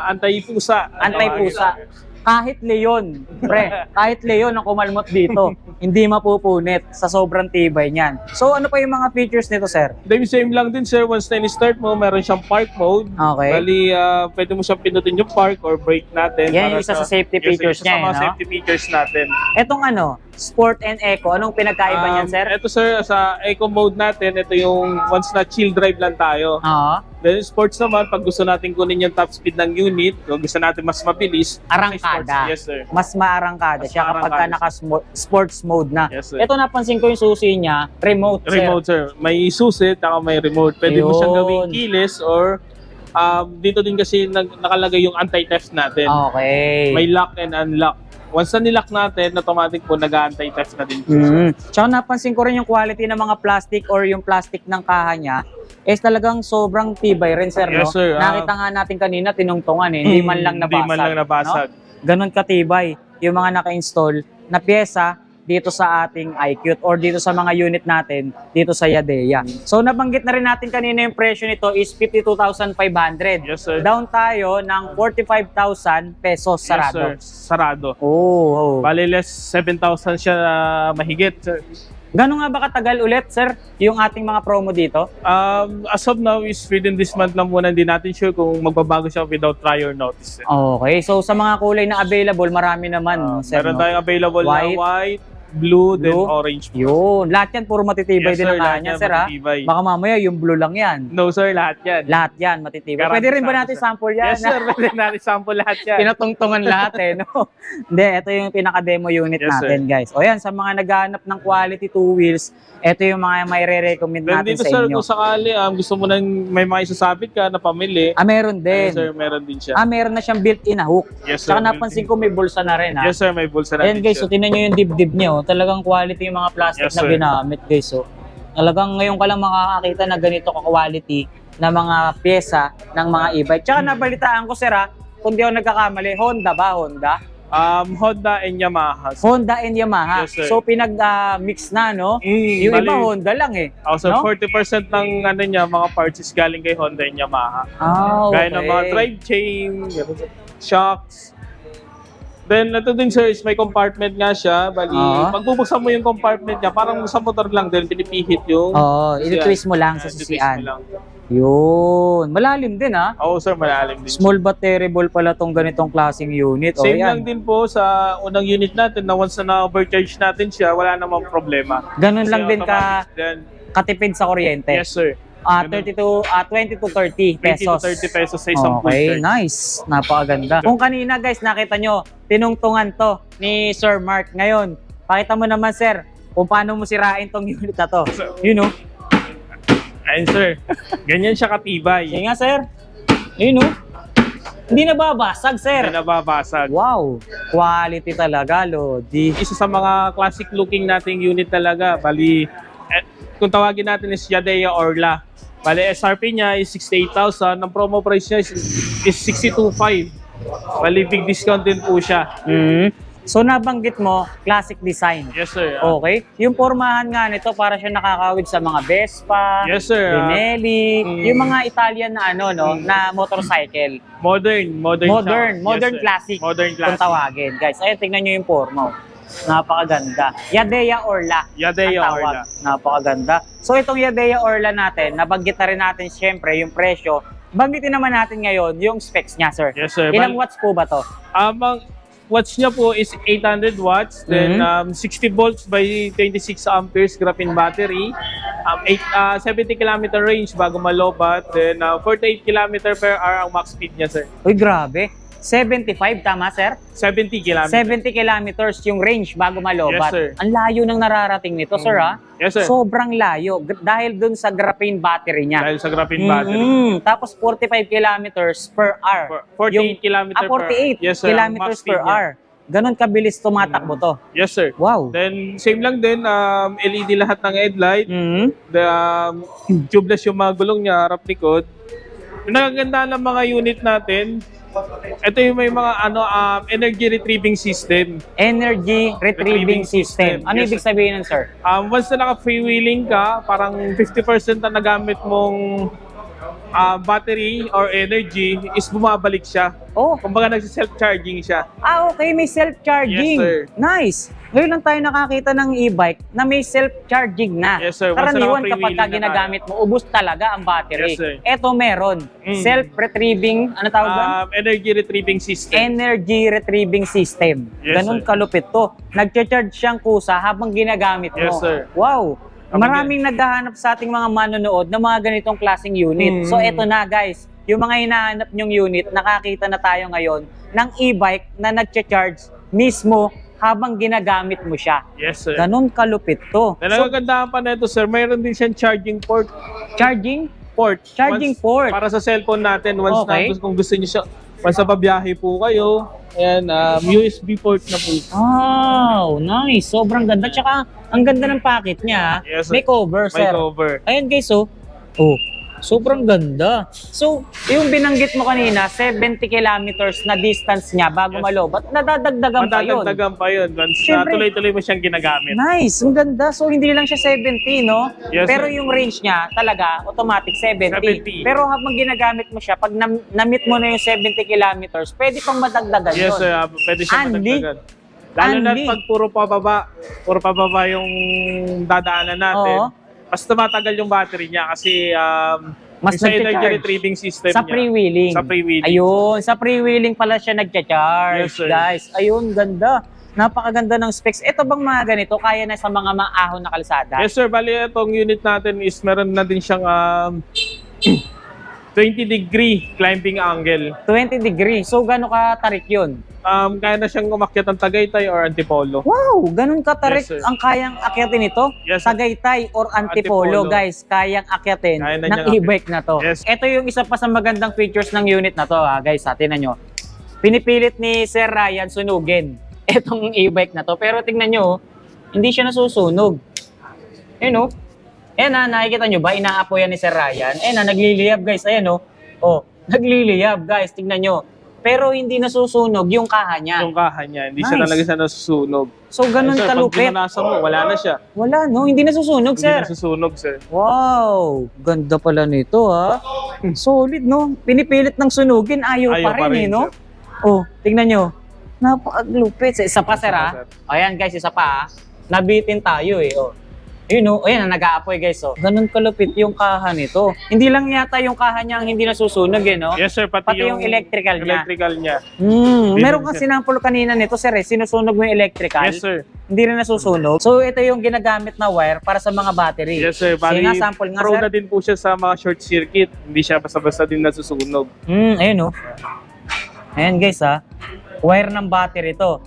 anti-pusa. anti-pusa. Kahit leon, pre, kahit leon ang kumalmot dito, hindi mapupunit sa sobrang tibay niyan. So ano pa yung mga features nito, sir? Then same lang din sir, once na start mo, meron siyang park mode. Okay. Bali, pwede mo siyang pinutin yung park or brake natin. Yan yung para isa sa safety features isa niya, sa mga no? safety features natin. Etong ano, Sport and Eco, anong pinagkaiba niyan, sir? Ito sir, sa eco mode natin, ito yung once na chill drive lang tayo. Oo. Then sports naman, pag gusto natin kunin yung top speed ng unit, o gusto natin mas mabilis, Arangkada. sports, yes sir. Mas maarangkada Mas siya kapag ka naka-sports mode na. Yes, sir. Ito napansin ko yung susi niya, remote, sir. Remote sir. May susi, taka may remote. Pwede mo siyang Ayun. gawing keyless or dito din kasi nakalagay yung anti-theft natin. Okay. May lock and unlock. Once na nilock natin, automatic po nag-anti-theft na din po. Tsaka napansin ko rin yung quality ng mga plastic or yung plastic ng kaha niya is talagang sobrang tibay rin, sir. Yes, no? sir. Nakita nga natin kanina, tinungtungan eh. Hindi man lang nabasag. Hindi man lang nabasag. No? Ganon katibay yung mga naka-install na pyesa dito sa ating iQute or dito sa mga unit natin dito sa Yadea. So nabanggit na rin natin kanina yung presyo nito is 52,500. Yes, sir. Down tayo ng 45,000 pesos sarado. Yes, sir. Sarado. Oh. Bali, less 7,000 siya mahigit, sir. Gano'n nga ba katagal ulit, sir, yung ating mga promo dito? As of now, is within this month lang muna. Hindi natin sure kung magbabago siya without prior notice. Okay, so sa mga kulay na available, marami naman, sir. Meron no? tayong available White, na white, blue, then orange. Yun, lahat yan puro matitibay Yes, din sir, ang lahat kanya, yan sir, ha? matitibay. Baka mamaya yung blue lang yan. No, sir, lahat yan. Lahat yan, matitibay. Garanti Pwede rin ba sa natin atin, sir. sample yan? Yes, sir. Pwede natin sample lahat yan. Pinatungtungan lahat eh, no? Hindi, ito yung pinaka-demo unit Yes, natin, sir. guys. O yan, sa mga naghahanap ng quality two wheels, ito yung mga may re-recommend Then natin dito, sa sir, inyo. kung sakali, gusto mo nang may mga isasabit ka na pamili, Meron din. yes, sir, meron din siya. Meron na siyang built-in na hook. Yes, sir. Saka napansin ko may bulsa na rin, ha? Yes, sir, may bulsa na Ayan, din guys, siya. so tinan nyo yung dibdib niya, oh. Talagang quality yung mga plastic Yes, na sir. ginamit, guys. So, talagang ngayon ka lang makakakita na ganito ka-quality na mga pyesa ng mga e-bike. Tsaka nabalitaan ko, sir, ha? Kung di ako nagkakamali, Honda ba? Honda? Honda and Yamaha. Honda and Yamaha. Yes, sir. So, pinag-mix na, no? Yung bali, iba, Honda lang, eh. So, no? 40% ng ano niya, mga parts is galing kay Honda and Yamaha. Okay. Gaya ng mga drive chain, shocks. Then, ito din sir, is may compartment nga siya. Bali, pag bubuksan mo yung compartment niya, parang sa motor lang din, pinipihit yung... Oo, i-twist mo lang sa i-twist sisian. mo lang. Yun. Malalim din, ha? Oo sir, malalim din. Small but terrible pala tong ganitong klaseng unit. Same yan. lang din po sa unang unit natin na once na overcharge natin siya, wala namang problema. Ganun Kasi lang din automatic din. katipid sa kuryente. Yes sir. 20 to 30 20 pesos. to 30 pesos sa isang full Okay, charge. nice. Napakaganda. Kung kanina guys, nakita nyo, tinungtungan to ni Sir Mark. Ngayon, pakita mo naman sir, kung paano mo sirain tong unit na to. You know? Ayun sir, ganyan siya katibay. Sige nga sir. You know? Hindi nababasag sir. Hindi nababasag. Wow, quality talaga, Lodi. Isa sa mga classic looking nating unit talaga. Bali, kung tawagin natin is Yadea Orla. Bali, SRP niya is 68,000. Ang promo price niya is 62,500. Bali, big discount din po siya. So nabanggit mo, classic design. Yes sir. Okay. Yung pormahan nga nito, para siya nakakawid sa mga Vespa, Yes sir. Benelli, yung mga Italian na ano, no, na motorcycle. Modern Modern siya. Yes, sir. classic. Modern Kung classic. tawagin. Guys, ayun, tingnan nyo yung porma. Napakaganda. Yadea Orla. Yadea ang tawag. Orla. Napakaganda. So itong Yadea Orla natin, nabanggit na rin natin syempre yung presyo. Banggitin naman natin ngayon yung specs niya, sir. Yes sir. Ilang watts po ba to? Ang watts niya po is 800 watts, then 60 volts by 26 amperes graphene battery, 70 km range bago malobat, then 48 km per hour ang max speed niya, sir. Uy, grabe. 75, tama sir? 70 kilometers. 70 kilometers yung range bago malobat. Yes, sir. Ang layo ng nararating nito, sir, ha? Yes, sir. Sobrang layo dahil dun sa graphene battery niya. Dahil sa graphene battery. Tapos 45 kilometers per hour. 48 kilometers per hour. 48 Yes, sir. kilometers Max per speed niya. hour. Ganon kabilis tumatakbo to. Yes, sir. Wow. Then, same lang din, LED lahat ng headlight. Mhm. The, tubeless yung mga gulong niya, harap likod. Yung nakaganda ng mga unit natin, ito yung may mga energy retrieving system. Energy retrieving system. Ano Yes, ibig sabihin nun, sir? Once na naka-freewheeling ka, parang 50% na nagamit mong battery or energy is bumabalik siya. Oh, Kumbaga nagsi-self-charging siya. okay, may self-charging. Yes, sir. Nice. Ngayon lang tayo nakakita ng e-bike na may self-charging na. Yes, sir. Once Karaniwan na kapag naka-freewheeling na ginagamit mo, ubos talaga ang battery. Yes, sir. Eto meron. Self-retrieving, ano tawag doon? Energy retrieving system. Energy retrieving system. Yes, Ganun sir. kalupit to. Nagcha-charge siyang kusa habang ginagamit mo. Yes, sir. Wow. Maraming naghahanap sa ating mga manonood ng mga ganitong klaseng unit. So eto na guys, yung mga hinahanap nyong unit, nakakita na tayo ngayon ng e-bike na nagcha-charge mismo habang ginagamit mo siya. Yes, sir. Ganun kalupit to. Na nagagandaan pa na ito, sir, mayroon din siyang charging port. Charging Once- port. Para sa cellphone natin, once Okay. na, kung gusto niyo siya, once na babiyahe po kayo, ayan, USB port na po. Wow, nice. Sobrang ganda. Tsaka, ang ganda ng packet niya. Yes, sir. May cover, May sir. cover. Ayan guys, oh. Oh, sobrang ganda. So, yung binanggit mo kanina, 70 kilometers na distance niya bago Yes. malobat, nadadagdagan pa yun. Madadagdagan pa yun. Once na Siyempre. tuloy-tuloy mo siyang ginagamit. Nice, ang ganda. So, hindi lang siya 70, no? Yes, Pero sir. yung range niya, talaga, automatic 70. 70. Pero habang ginagamit mo siya, pag na-meet mo na yung 70 kilometers, pwede pang madagdagan Yes, yun. sir. Pwede siya Andy. madagdagan. Lalo na Andy. pag puro pababa yung dadaanan natin, Oo. mas tumatagal yung battery niya kasi Mas sa nagcha-charge. energy retrieving system Sa niya. pre-wheeling. Sa pre-wheeling. Ayun, sa pre-wheeling pala siya nagcha-charge, Yes, sir. guys. Ayun, ganda. Napakaganda ng specs. Ito bang mga ganito, kaya na sa mga maahon na kalsada? Yes, sir. Bali, itong unit natin is meron na din siyang 20-degree climbing angle. 20 degrees. So, gano'n ka tarik yun? Kaya na siyang umakyat ng Tagaytay or Antipolo. Wow, ganun ka tarik Yes, sir. ang kayang akyatin ito? Yes, sir. Tagaytay or Antipolo, Antipolo. guys. Kayang akyatin Kaya na ng niyang e-bike na to. Yes. Ito yung isa pa sa magandang features ng unit na to, ha, guys. Tingnan nyo. Pinipilit ni Sir Ryan sunugin itong e-bike na to. Pero tingnan nyo, hindi siya nasusunog. Ayun, oh. Ayan na, nakikita nyo ba? Inaapoy yan ni Sir Ryan. Ayan na, nagliliyab guys. Ayan o. Oh, nagliliyab guys. Tingnan nyo. Pero hindi nasusunog yung kaha niya. Yung kaha niya. Hindi siya Nice. talaga siya nasusunog. So, ganun Sir, kalupit. pag binanasa mo, wala na siya. Wala, no? Hindi nasusunog, Hindi sir. nasusunog, sir. Wow! Ganda pala nito, ha? Solid, no? Pinipilit ng sunugin, ayaw pa rin, eh, no? sir. Oh, tingnan nyo. Napakalupit. Isa pa, sir, ha? Ayan, guys, isa pa, ha? Nabitin tayo, eh, oh. Ayun, oh. Ayan, nag-aapoy, guys, oh. Ganun kalupit yung kaha nito. Hindi lang yata yung kaha niya ang hindi nasusunog, eh, no? Yes, sir. Pati yung electrical niya. Electrical niya. Meron din, kasi sample kanina nito, sir, eh. Sinusunog mo yung electrical. Yes, sir. Hindi rin nasusunog. So, ito yung ginagamit na wire para sa mga battery. Yes, sir. Sige Bali, nga, sample nga, pro sir. na din po siya sa mga short circuit. Hindi siya basta-basta din nasusunog. Ayun, oh. Ayan, guys, ha. Wire ng battery to.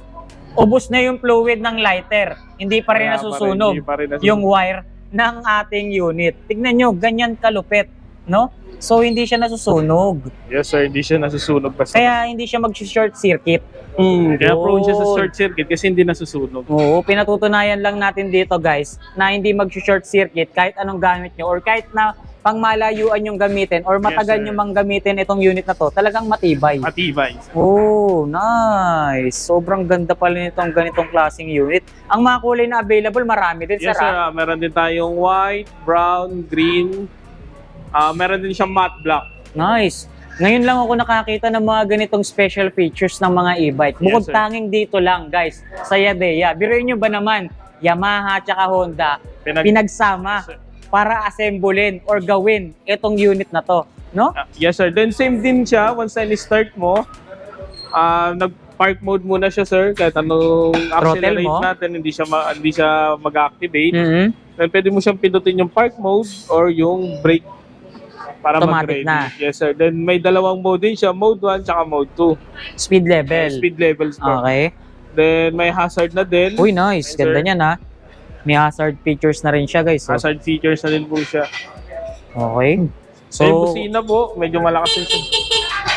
Ubus na yung fluid ng lighter. Hindi pa rin Kaya nasusunog hindi pa rin nasusunog. yung wire ng ating unit. Tignan nyo, ganyan kalupit, no? So, hindi siya nasusunog. Yes, sir. Hindi siya nasusunog basta. Kaya hindi siya mag-short circuit. Kaya prone siya sa Yun. short circuit kasi hindi nasusunog. Oo, pinatutunayan lang natin dito, guys, na hindi mag-short circuit kahit anong gamit nyo or kahit na pangmalayuan yung gamitin or matagal sir. nyo mang gamitin itong unit na to, talagang matibay. Matibay. Oh, nice. Sobrang ganda pala nitong ganitong klaseng unit. Ang mga kulay na available, marami din, Yes, sir. sir. Meron din tayong white, brown, green. Meron din siyang matte black. Nice. Ngayon lang ako nakakita ng mga ganitong special features ng mga e-bike. Bukod Yes, sir. tanging dito lang, guys, sa Yadea. Biruin nyo ba naman, Yamaha at Honda, pinagsama Yes, sir. para assemblein or gawin itong unit na to, no? Yes, sir. Then same din siya. Once na start mo, nag-park mode muna siya, sir. Kahit anong accelerate mo? natin, hindi siya mag-activate. Mhm. Then pwede mo siyang pindutin yung park mode or yung brake. Para Automatic mag-ready. na. Yes sir. Then may dalawang mode din siya, mode 1 tsaka mode 2. Speed level. Speed levels po. Okay. Then may hazard na din. Uy, nice. Yes, Ganda sir. niyan ha. May hazard features na rin siya, guys. So, Hazard features na din po siya. okay. So, yung So, busina po, medyo malakas din siya.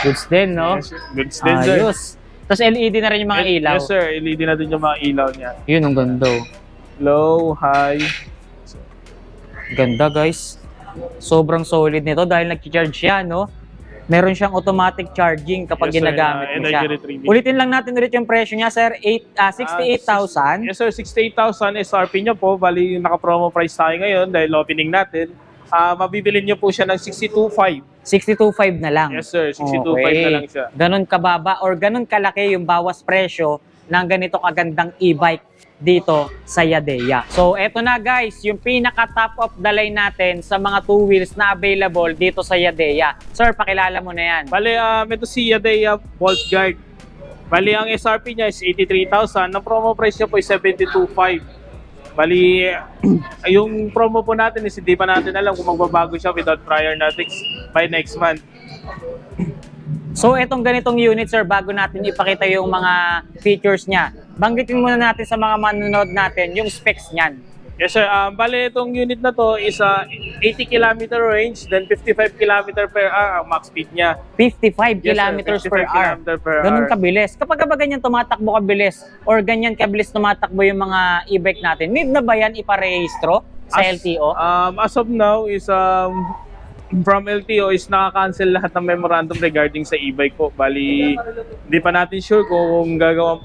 goods din, no? Yes, goods din sir. Ayos. Tapos LED na rin yung mga ilaw. Yes sir, LED na din yung mga ilaw niya. Yun, ang ganda. Low, high. Ganda, guys. Sobrang solid nito dahil nag-charge siya, no? Meron siyang automatic charging kapag Yes, sir, ginagamit mo siya. energy retrieving. Ulitin lang natin ulit yung presyo niya, sir. 68,000. Yes sir, 68,000 SRP niya po. Bali, naka-promo price tayo ngayon dahil opening natin. Mabibili niyo po siya ng 62,500. 62,500 na lang. Yes sir, 62,500 na lang siya. Ganon kababa or ganon kalaki yung bawas presyo ng ganito kagandang e-bike dito sa Yadea. So, eto na guys, yung pinaka top of the line natin sa mga two wheels na available dito sa Yadea. Sir, pakilala mo na yan. Bali, ito si Yadea Bolt Guard. Bali, ang SRP niya is 83,000. Ang promo price niya po is 72,500. Bali, yung promo po natin is hindi pa natin alam kung magbabago siya without prior notice by next month. So, etong ganitong unit, sir, bago natin ipakita yung mga features niya, banggitin muna natin sa mga manonood natin yung specs niyan. Yes sir, bali itong unit na to is 80 km range, then 55 km per hour ang max speed niya. 55 Yes, sir, kilometers 55 per hour. kilometer per Ganun hour. kabilis. Kapag ba ganyan tumatakbo kabilis or ganyan kabilis tumatakbo yung mga e-bike natin, need na ba yan iparehistro sa LTO? As of now is from LTO is naka-cancel lahat ng memorandum regarding sa e-bike po. Bali, hindi pa natin sure kung gagawa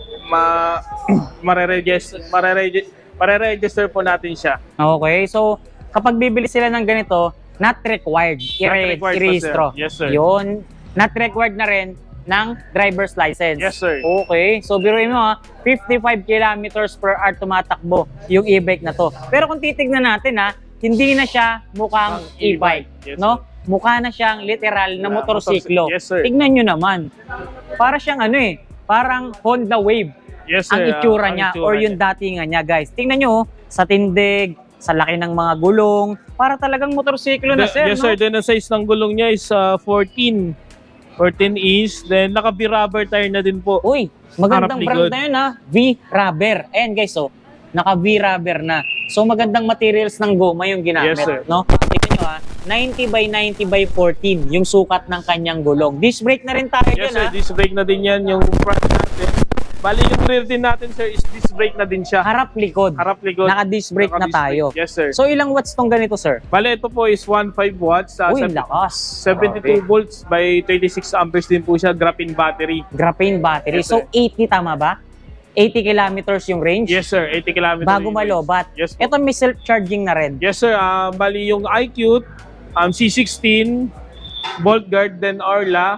mare-register po natin siya. Okay, so kapag bibili sila ng ganito, not required Not required pa, sir. i-rehistro. Yes, sir. Yun, not required na rin ng driver's license. Yes, sir. Okay, so biruin mo 55 kilometers per hour tumatakbo yung e-bike na to. Pero kung titignan natin hindi na siya mukhang e-bike, Yes, no? Mukha na siyang literal na motorsiklo. Yes, sir. Tignan nyo naman. Para siyang parang Honda Wave Yes, ang sir. itsura Ang niya itsura or yung niya. datingan niya, guys. Tingnan nyo, sa tindig, sa laki ng mga gulong, para talagang motorsiklo na, sir, Yes no? sir, then ang size ng gulong niya is 14 is, then naka-B-rubber tire na din po. Uy, magandang Harap brand likod. na yun, V-Rubber. Ayan, guys, naka-V-Rubber na. So, magandang materials ng goma yung ginamit, Yes, sir. no? Tingnan nyo, 90 by 90 by 14 yung sukat ng kanyang gulong. Disc brake na rin tayo Yes dyan, sir, disc brake na din yan, yung front natin. Bali yung rear din natin sir is disc brake na din siya. Harap-likod. Harap likod. Naka-disc brake na Naka-disc tayo. brake. Yes sir. So, ilang watts tong ganito, sir? Bali ito po is 15 watts. Uy, lakas. 72 volts by 26 amperes din po siya, graphene battery. Graphene battery. Yes, So, 80, tama ba? 80 kilometers yung range? Yes sir, 80 kilometers. Bago malobat. Yes po. Ito may self-charging na rin. Yes sir, bali yung iQute, C16, Bolt Guard, then Orla,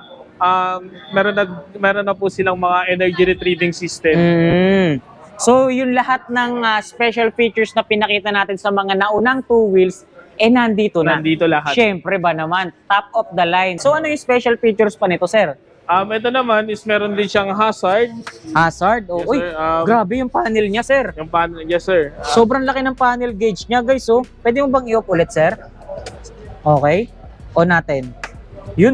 meron na po silang mga energy retrieving system. So, yung lahat ng special features na pinakita natin sa mga naunang two wheels, nandito na. Nandito lahat. Siyempre ba naman, top of the line. So, ano yung special features pa nito, sir? Ito naman is meron din siyang hazard. Hazard? Yes, Uy, sir. grabe yung panel niya, sir. Yung panel, yes sir. Sobrang laki ng panel gauge niya, guys. So, pwede mo bang i-off ulit, sir? Okay. On natin. Yun,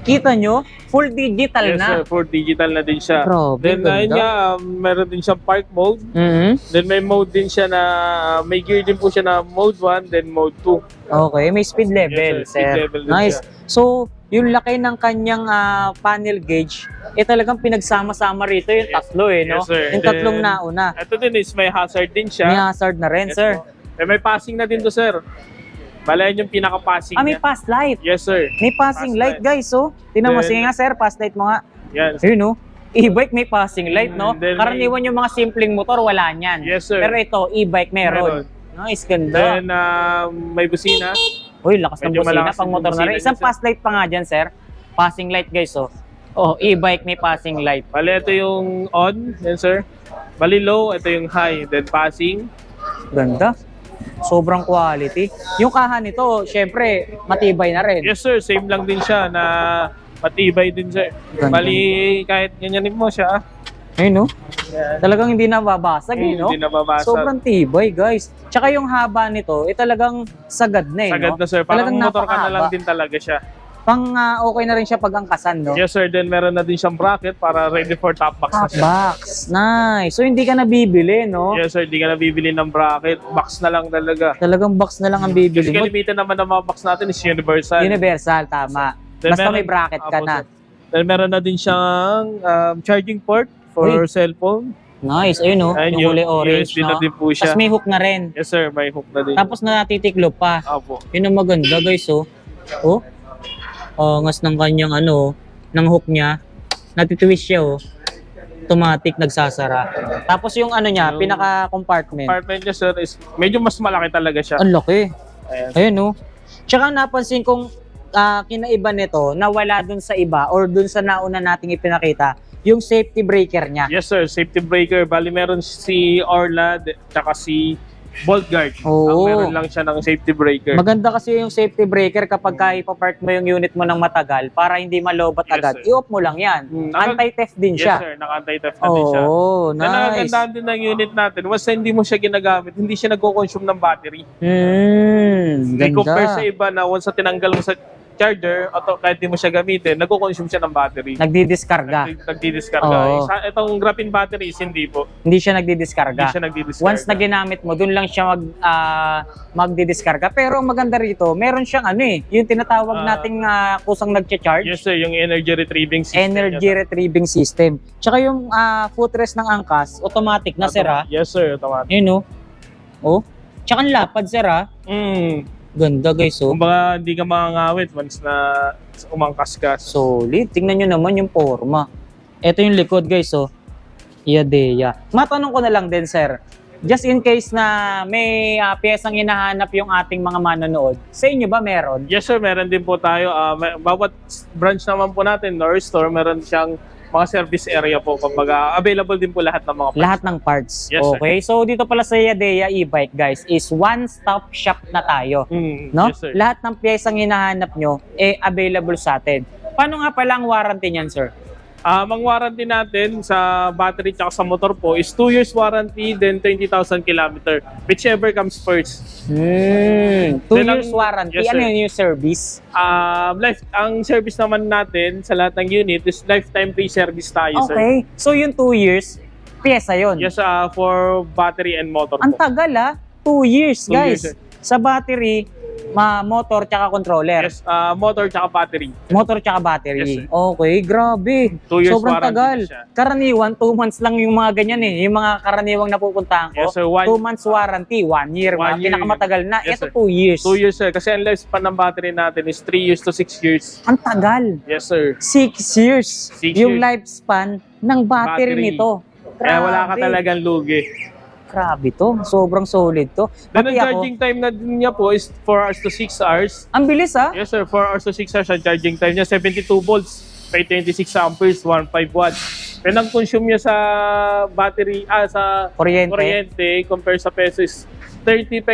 kita nyo, full digital Yes na. sir, for digital na din siya. Grabe, Then ganda. ayun nga, meron din siyang park mode. Then may mode din siya na, may gear din po siya na mode 1, then mode 2. Okay, may speed level, Yes, sir. Speed sir. level din Nice. siya. So, yung laki ng kanyang panel gauge, talagang pinagsama-sama rito yung tatlo, no? Yes, sir. Yung tatlong Then, nauna. Ito din is may hazard din siya. May hazard na rin, Yes sir. po. May passing na din to sir. Balayan yung pinaka-passing May niya. pass light. Yes sir. May passing Pass light, light. guys, Tingnan mo, Then- sige nga, sir, pass light mo nga. Yan. Ayun, E-bike may passing light, no? Then Karaniwan yung mga simpleng motor, wala niyan. Yes, sir. Pero ito, e-bike meron. Nice, ganda. Then may busina. Uy, lakas ng medyo busina, malakas pang yung motor na rin. busina Isang niya, sir. pass light pa nga dyan, sir. Passing light, guys, e-bike may passing light. Bali ito yung on, yan sir. Bali low, ito yung high, then passing. Ganda. Sobrang quality. Yung kaha nito, syempre, matibay na rin. Yes sir, same lang din siya na matibay din sir. Ganda. Bali kahit ganyanin mo siya. Ayun, no? Yan. Talagang hindi nababasag, no? Hindi nababasag. Sobrang tibay, guys. Tsaka yung haba nito, talagang sagad na, Sagad no? na, sir. Parang Talagang motor ka na lang napakahaba. din talaga siya. Okay na rin siya pag angkasan, no? Yes, sir. Then meron na din siyang bracket para ready for top box na Top siya. box. Nice. So, hindi ka na bibili, no? Yes, sir. Di ka na bibili ng bracket. Box na lang talaga. Talagang box na lang ang bibili Kasi mo. limited naman ang mga box natin is universal. Universal, tama. Then Basta may bracket ka Apo, na. sir. Then meron na din siyang charging port for cellphone. Nice. Ayun, no? And Yung kulay orange, USB na no? din po siya. Tapos may hook na rin. Yes, sir. May hook na din. Tapos natitiklop pa. Apo. Yun ang maganda, guys, oh. Oh. Angas ng kanyang ng hook niya. Natitwist siya, oh. Automatic nagsasara. Tapos yung niya, Yung pinaka-compartment. Compartment niya, sir, is medyo mas malaki talaga siya. Ang laki. Ayan. Ayun, no? Tsaka napansin kong kinaiba nito na wala dun sa iba or dun sa nauna nating ipinakita, yung safety breaker niya. Yes, sir. Safety breaker. Bali, meron si Orlad, tsaka si Bolt Guard. Oo. Ang meron lang siya ng safety breaker. Maganda kasi yung safety breaker kapag ipapark mo yung unit mo ng matagal para hindi malobat Yes, agad. sir. I-off mo lang yan. Anti-theft din Yes, siya. sir. Naka-anti-theft na din siya. Oh, Then, nice. nakagandaan din ng unit natin. Once hindi mo siya ginagamit, hindi siya nagko-consume ng battery. Hindi compare sa Ganda. iba na once na tinanggal mo sa charger, kahit di mo siya gamitin, nagko-consume siya ng battery. Nagdidiskarga. Nagdidiskarga. Oo. Itong graphene batteries, hindi po. Hindi siya Hindi nagdidiskarga. siya nagdidiskarga. Once na ginamit mo, dun lang siya magdidiskarga. Pero ang maganda rito, meron siyang yung tinatawag nating kusang nagcha-charge. Yes, sir. Yung energy retrieving system. Energy retrieving system. Tsaka yung footrest ng angkas, automatic na, sir, ha? Yes, sir. Automatic. Yun, no? Oh. Tsaka ang lapad, sir, ha? Ganda, guys, oh. Kumbaga, hindi ka makangawit once na umangkas ka. Solid. Tingnan nyo naman yung forma. Ito yung likod, guys, oh. Yadea. Matanong ko na lang din, sir. Just in case na may piyesang hinahanap yung ating mga manonood, sa inyo ba meron? Yes, sir. Meron din po tayo. Bawat branch naman po natin, or store, meron siyang mga service area po. Kumbaga, available din po lahat ng mga parts. Lahat ng parts. Yes, sir. Okay. So, dito pala sa Yadea e-bike, guys, is one-stop shop na tayo. No? Yes, sir. Lahat ng piyesang hinahanap nyo, available sa atin. Paano nga pala ang warranty niyan, sir? Ang warranty natin sa battery at sa motor po is 2 years warranty, then 20,000 kilometer. Whichever comes first. 2 Then years ang- warranty. Yes, sir. Ano yun yung service? Ang service naman natin sa lahat ng unit is lifetime free service tayo, sir. Okay. So, yung 2 years, piyesa yun. Yes, for battery and motor Ang po. tagal, 2 years, 2 guys. years, sir. Sa battery, motor tsaka controller. Yes, motor tsaka battery. Motor tsaka battery. Yes, sir. Okay, grabe. 2 years Sobrang warranty tagal. siya. Karaniwan, 2 months lang yung mga ganyan eh. Yung mga karaniwang napupuntahan ko. Yes, sir. 2 months warranty, 1 year. 1 year. Pinakamatagal na. Yes, Ito sir. 2 years. 2 years, sir. Kasi ang lifespan ng battery natin is 3 years to 6 years. Ang tagal. Yes, sir. 6 years. 6 Yung years. lifespan ng battery nito. Kaya wala ka Grabe. talagang lugi. Grabe to. Sobrang solid to. Then Pati ang ako, charging time na din niya po is 4 hours to 6 hours. ang bilis Yes, sir. 4 hours to 6 hours ang charging time niya. 72 volts, by 26 amperes, 1.5 watts. And ang consume niya sa battery, sa kuryente, compare sa peso is 30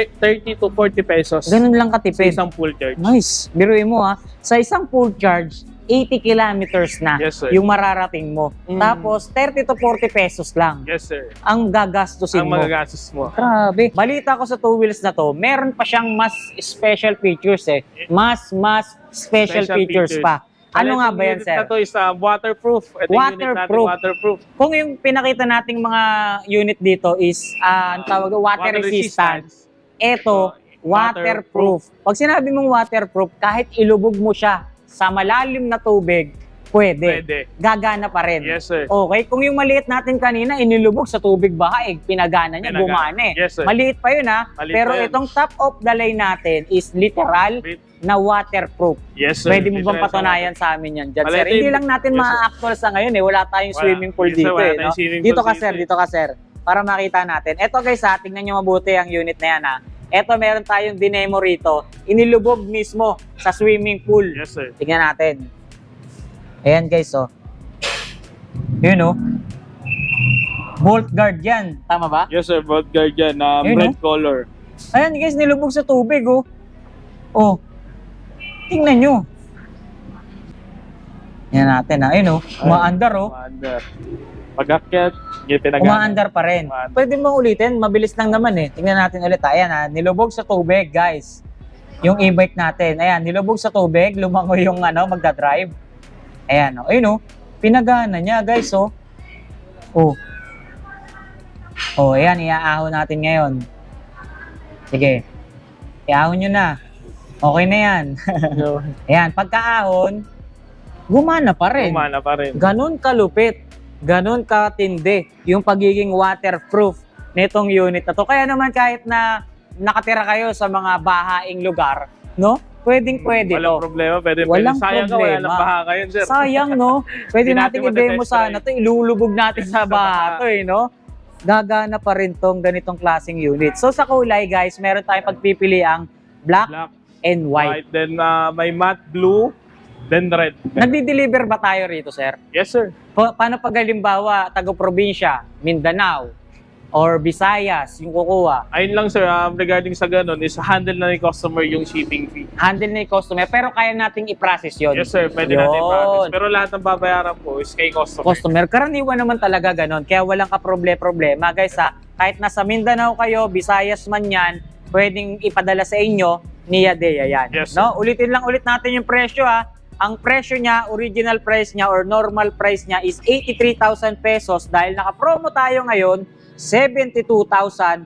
to 40 pesos. Ganun lang Sa katipid. isang full charge. Nice. Biruin mo sa isang full charge, 80 kilometers na Yes, sir. yung mararating mo. Mm. Tapos 30 to 40 pesos lang Yes, sir. ang gagastusin Ang mo. magagastos mo. Grabe. Balita ko sa two wheels na to, meron pa siyang mas special features eh. Mas special features pa. Ano nga ba yan, sir? Ito is waterproof. Ito yung unit natin, Waterproof. waterproof. Kung yung pinakita nating mga unit dito is ang tawag water resistant, ito waterproof. Pag sinabi mong waterproof, kahit ilubog mo siya sa malalim na tubig, pwede. Gagana pa rin. Yes, sir. Okay, kung yung maliit natin kanina, inilubog sa tubig bahaig, pinagana niya, gumana eh. Yes, sir. Maliit pa yun ha. Maliit Pero pa yun. itong top of the line natin is literal na waterproof. Yes, sir. Pwede mo bang Literal sa patunayan sa amin yan dyan, sir? Maliit Hindi yung- lang natin Yes, sir. ma-actual sa ngayon eh. Wala tayong Wala. swimming pool Yes, sir. dito Wala eh. tayong No? swimming Dito pool ka dito sir, eh. dito ka sir. Para makita natin. Eto guys ha, tingnan nyo mabuti ang unit na yan ha. Eto meron tayong dinemo rito. Inilubog mismo sa swimming pool. Yes, sir. Tingnan natin. Ayan guys oh. Yun oh. Bolt guard yan. Tama ba? Yes, sir. Bolt guard yan. Yun, Red color. Ayan guys, nilubog sa tubig oh. Oh. Tingnan nyo. Yan natin ha. Ayun umaandar Umaandar. Pag-akyat, pinagana. Umaandar pa rin. Umaandar. Pwede mo ulitin, mabilis lang naman eh. Tingnan natin ulit. Ayan ha, nilubog sa tubig guys. Yung e-bike natin. Ayan, nilubog sa tubig, lumangoy yung magdadrive. Ayan ayun pinagana niya guys Oh, ayan, iaahon natin ngayon. Sige. Iahon nyo na. Okay na yan. Ayan, pagkaahon, gumana pa rin. Gumana pa rin. Ganon kalupit. Ganon katindi yung pagiging waterproof nitong unit na to. Kaya naman kahit na nakatira kayo sa mga bahaing lugar, no? Pwedeng-pwede Walang to. problema, pwede. Walang Sayang ka, wala problema. nang baha kayo, sir. Sayang, no? Pwede Hindi natin natin i-demo matetest sana to. Ilulubog natin sa baha to, no? Gagana pa rin tong ganitong klaseng unit. So sa kulay, guys, meron tayong pagpipili ang black Black, and white. then may matte blue, then red. Nagdi-deliver ba tayo rito, sir? Yes, sir. Paano pag halimbawa, taga-probinsya, Mindanao, or Visayas, yung kukuha? Ayun lang, sir, regarding sa ganun, is handle na ni customer yung shipping fee. Handle na yung customer, pero kaya nating i-process yun. Yes, sir, pwede Yun. natin i-process. Pero lahat ng babayaran po is kay customer. Karaniwan naman talaga ganon. Kaya walang problema guys kahit nasa Mindanao kayo, Visayas man yan, pwedeng ipadala sa inyo ni Yadea yan. Yes, no? Ulitin lang natin yung presyo Ang presyo niya, original price niya or normal price niya is 83,000 pesos. Dahil naka-promo tayo ngayon, 72,500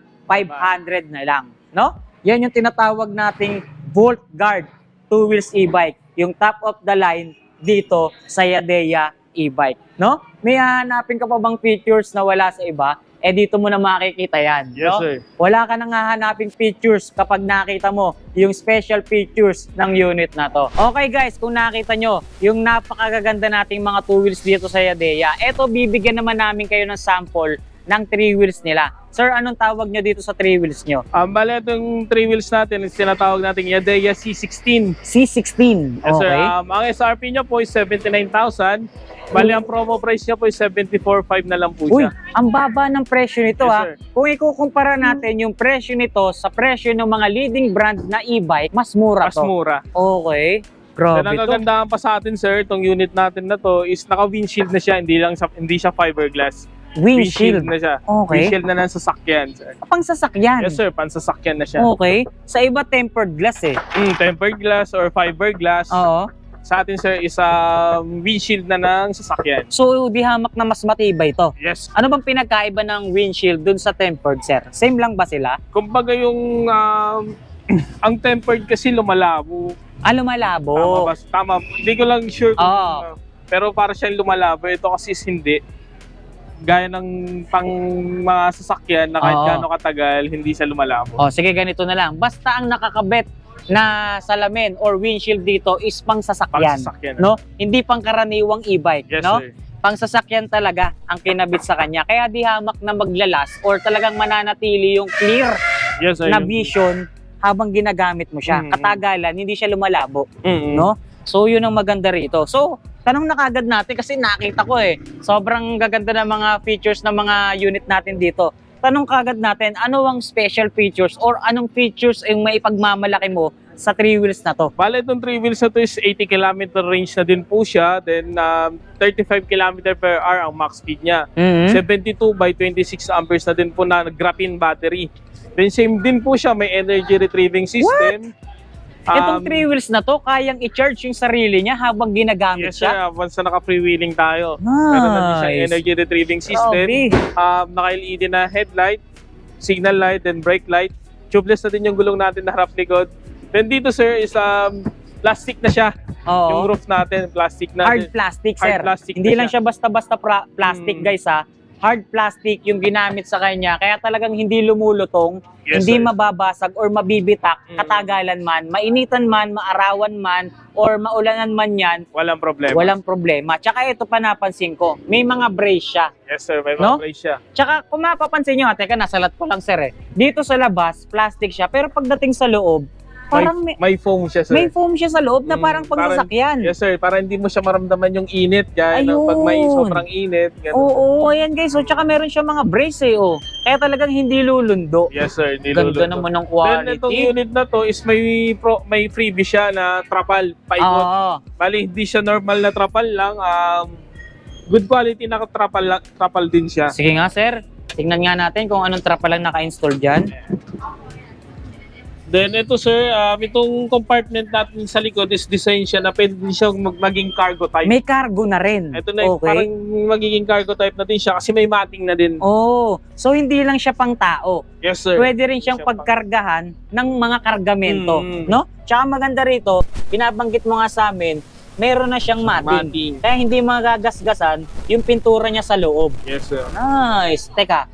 na lang. No? Yan yung tinatawag nating Volt Guard 2 wheels e-bike. Yung top of the line dito sa Yadea e-bike. No? May hahanapin ka pa bang features na wala sa iba? Dito mo na makikita yan. Yes, no? sir. Wala ka nang hahanaping features kapag nakita mo yung special features ng unit na to. Okay guys, kung nakita nyo yung napakagaganda nating mga 2 wheels dito sa Yadea, eto bibigyan naman namin kayo ng sample ng 3 wheels nila. Sir, anong tawag nyo dito sa 3 wheels nyo? Bale, itong 3 wheels natin is tinatawag nating Yadea C16. C16. Yes, sir. Okay. Ang SRP niya po is 79,000. Bale, ang promo price niya po is 74,500 na lang po Uy, siya. ang baba ng presyo nito Yes, sir. Kung ikukumpara natin yung presyo nito sa presyo ng mga leading brand na e-bike, mas mura Mas to. mura. Okay. Then Grabe ang to. kagandahan pa sa atin, sir, itong unit natin na to is naka-windshield na siya, hindi siya fiberglass. Windshield. na siya. Okay. Windshield na ng sasakyan, sir. Pang sasakyan. Yes, sir, pansasakyan na siya. Okay. Sa iba, tempered glass eh. Tempered glass or fiberglass. Oo. Sa atin, sir, is windshield na ng sasakyan. So, di hamak na mas matibay to. Yes. Ano bang pinagkaiba ng windshield dun sa tempered, sir? Same lang ba sila? Kumbaga yung ang tempered kasi lumalabo. Lumalabo. Tama ba? Tama. Hindi ko lang sure kung, Oo. pero para siyang lumalabo. Ito kasi is hindi. Gaya ng pang mga sasakyan na kahit Oo. gaano katagal, hindi siya lumalabo. Sige, ganito na lang. Basta ang nakakabit na salamin or windshield dito is pang sasakyan. Pangsasakyan. No? Hindi pang karaniwang e-bike, Yes, no? sir. Pang sasakyan talaga ang kinabit sa kanya. Kaya di hamak na maglalas or talagang mananatili yung clear Yes, sir. na vision habang ginagamit mo siya. Mm. Katagalan, hindi siya lumalabo, Mm-mm. no? So, yun ang maganda rito. So, tanong na kagad natin kasi nakita ko sobrang gaganda ng mga features ng mga unit natin dito. Tanong kagad natin, ano ang special features or anong features yung maipagmamalaki mo sa 3 wheels na to? Bale, itong 3 wheels na to is 80 km range na din po siya. Then, 35 km per hour ang max speed niya. 72 by 26 amperes na din po na graphene battery. Then, same din po siya. May energy retrieving system. Itong 3 wheels na to, kayang i-charge yung sarili niya habang ginagamit Yes, siya? sir. Once na naka-freewheeling tayo. Nice. Meron na din siyang energy retrieving system. Grabe. Naka-LED na headlight, signal light, then brake light. Tubeless na din yung gulong natin na harap likod. Then dito, sir, is plastic na siya. Yung Oo. roof natin, plastic na. Hard plastic, Hard sir. plastic Hindi na lang siya basta-basta plastic, guys, ha. Hard plastic yung ginamit sa kanya. Kaya talagang hindi lumulutong, Yes, hindi sir. mababasag or mabibitak, katagalan man, mainitan man, maarawan man, or maulanan man yan, Walang problema. walang problema. Tsaka ito pa napansin ko, may mga brace siya. Yes, sir. May No? mga brace siya. Tsaka kung mapapansin nyo, teka, nasalat ko lang, sir, dito sa labas, plastic siya, pero pagdating sa loob, Parang may foam siya, sir. may foam siya sa loob na parang Parang- pangsasakyan. Yes, sir. Para hindi mo siya maramdaman yung init. Yan, Ayun. pag may sobrang init. Ganun. Oo, ayan guys. So, tsaka meron siya mga brace oh. Kaya talagang hindi lulundo. Yes, sir. Ganda naman ng Then, itong quality. unit na to is may freebie siya na trapal, paikot. Oo. Bali, hindi siya normal na trapal lang. Good quality na trapal din siya. Sige nga sir, tingnan nga natin kung anong trapa lang naka-install dyan. Then ito sir, itong compartment natin sa likod is design siya na pwede din siya maging cargo type. May cargo na rin. Ito na Okay. parang magiging cargo type na din siya kasi may matting na din. Oh, so hindi lang siya pang tao. Yes sir. Pwede rin siyang pagkargahan ng mga kargamento, no? Tsaka maganda rito, binabanggit mo nga sa amin, meron na siyang matting. Kaya hindi magagasgasan yung pintura niya sa loob. Yes sir. Nice. Teka,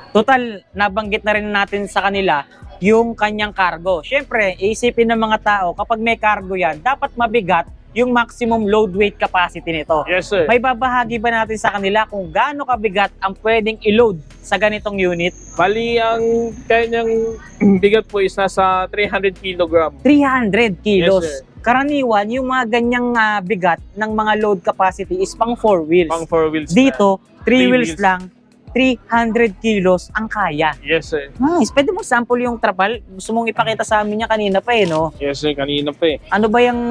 total, nabanggit na rin natin sa kanila yung kanyang cargo. Siyempre, isipin ng mga tao, kapag may cargo yan, dapat mabigat yung maximum load weight capacity nito. Yes sir. May babahagi ba natin sa kanila kung gaano kabigat ang pwedeng i-load sa ganitong unit? Bali, ang kanyang bigat po is nasa 300 kg. 300 kilos. Yes, sir. Karaniwan, yung mga ganyang bigat ng mga load capacity is pang 4 wheels. Pang 4 wheels. Dito, 3 Three wheels wheels. lang, 300 kilos ang kaya. Yes sir. Nice. Pwede mo sample yung trapal? Gusto mong ipakita sa amin niya kanina pa no? Yes sir, kanina pa eh. Ano ba yung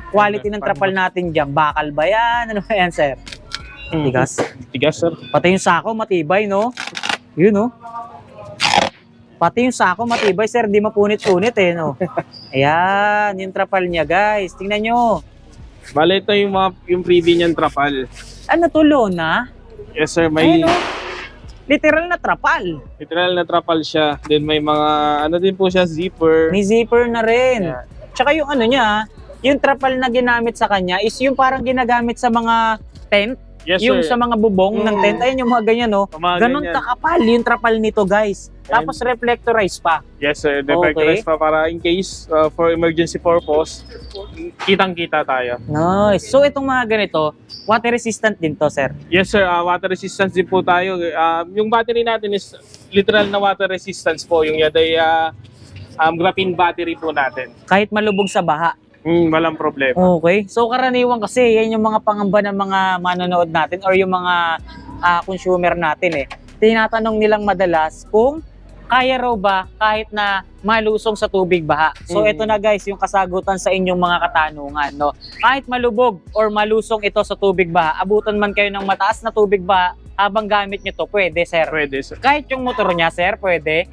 quality ng trapal natin dyan? Bakal ba yan? Ano ba yan, sir? Tigas. Tigas sir. Pati yung sako, matibay, no? Yun, no? Pati yung sako, matibay, sir. Di mapunit-punit, no? Ayan, yung trapal niya, guys. Tingnan nyo. Bali, ito yung freebie niyang trapal. Ano to, lona? Yes sir, may Ayun, no? Literal na trapal. literal na trapal siya. Then may mga, ano din po siya, zipper. May zipper na rin. Yeah. Tsaka yung ano niya, yung trapal na ginamit sa kanya is yung parang ginagamit sa mga tent. Yes Yung sir. sa mga bubong ng tent. Ayun yung mga ganyan, no? Mga Ganon ganyan. kakapal yung trapal nito, guys. Tapos reflectorized pa. Yes sir, deflectorized pa para in case for emergency purpose, kitang-kita tayo. Nice. So itong mga ganito, water resistant din to, sir. Yes sir, water resistance din po tayo. Yung battery natin is literal na water resistance po. Yung Yaday graphene battery po natin. Kahit malubog sa baha. Walang problema. Okay. So karaniwan kasi, yan yung mga pangamba ng mga manonood natin or yung mga consumer natin Tinatanong nilang madalas kung kaya raw ba kahit na malusong sa tubig baha. So ito na guys, yung kasagutan sa inyong mga katanungan, no? Kahit malubog or malusong ito sa tubig baha, abutan man kayo ng mataas na tubig baha, habang gamit nyo to, pwede, sir. Pwede sir. Kahit yung motor niya, sir, pwede.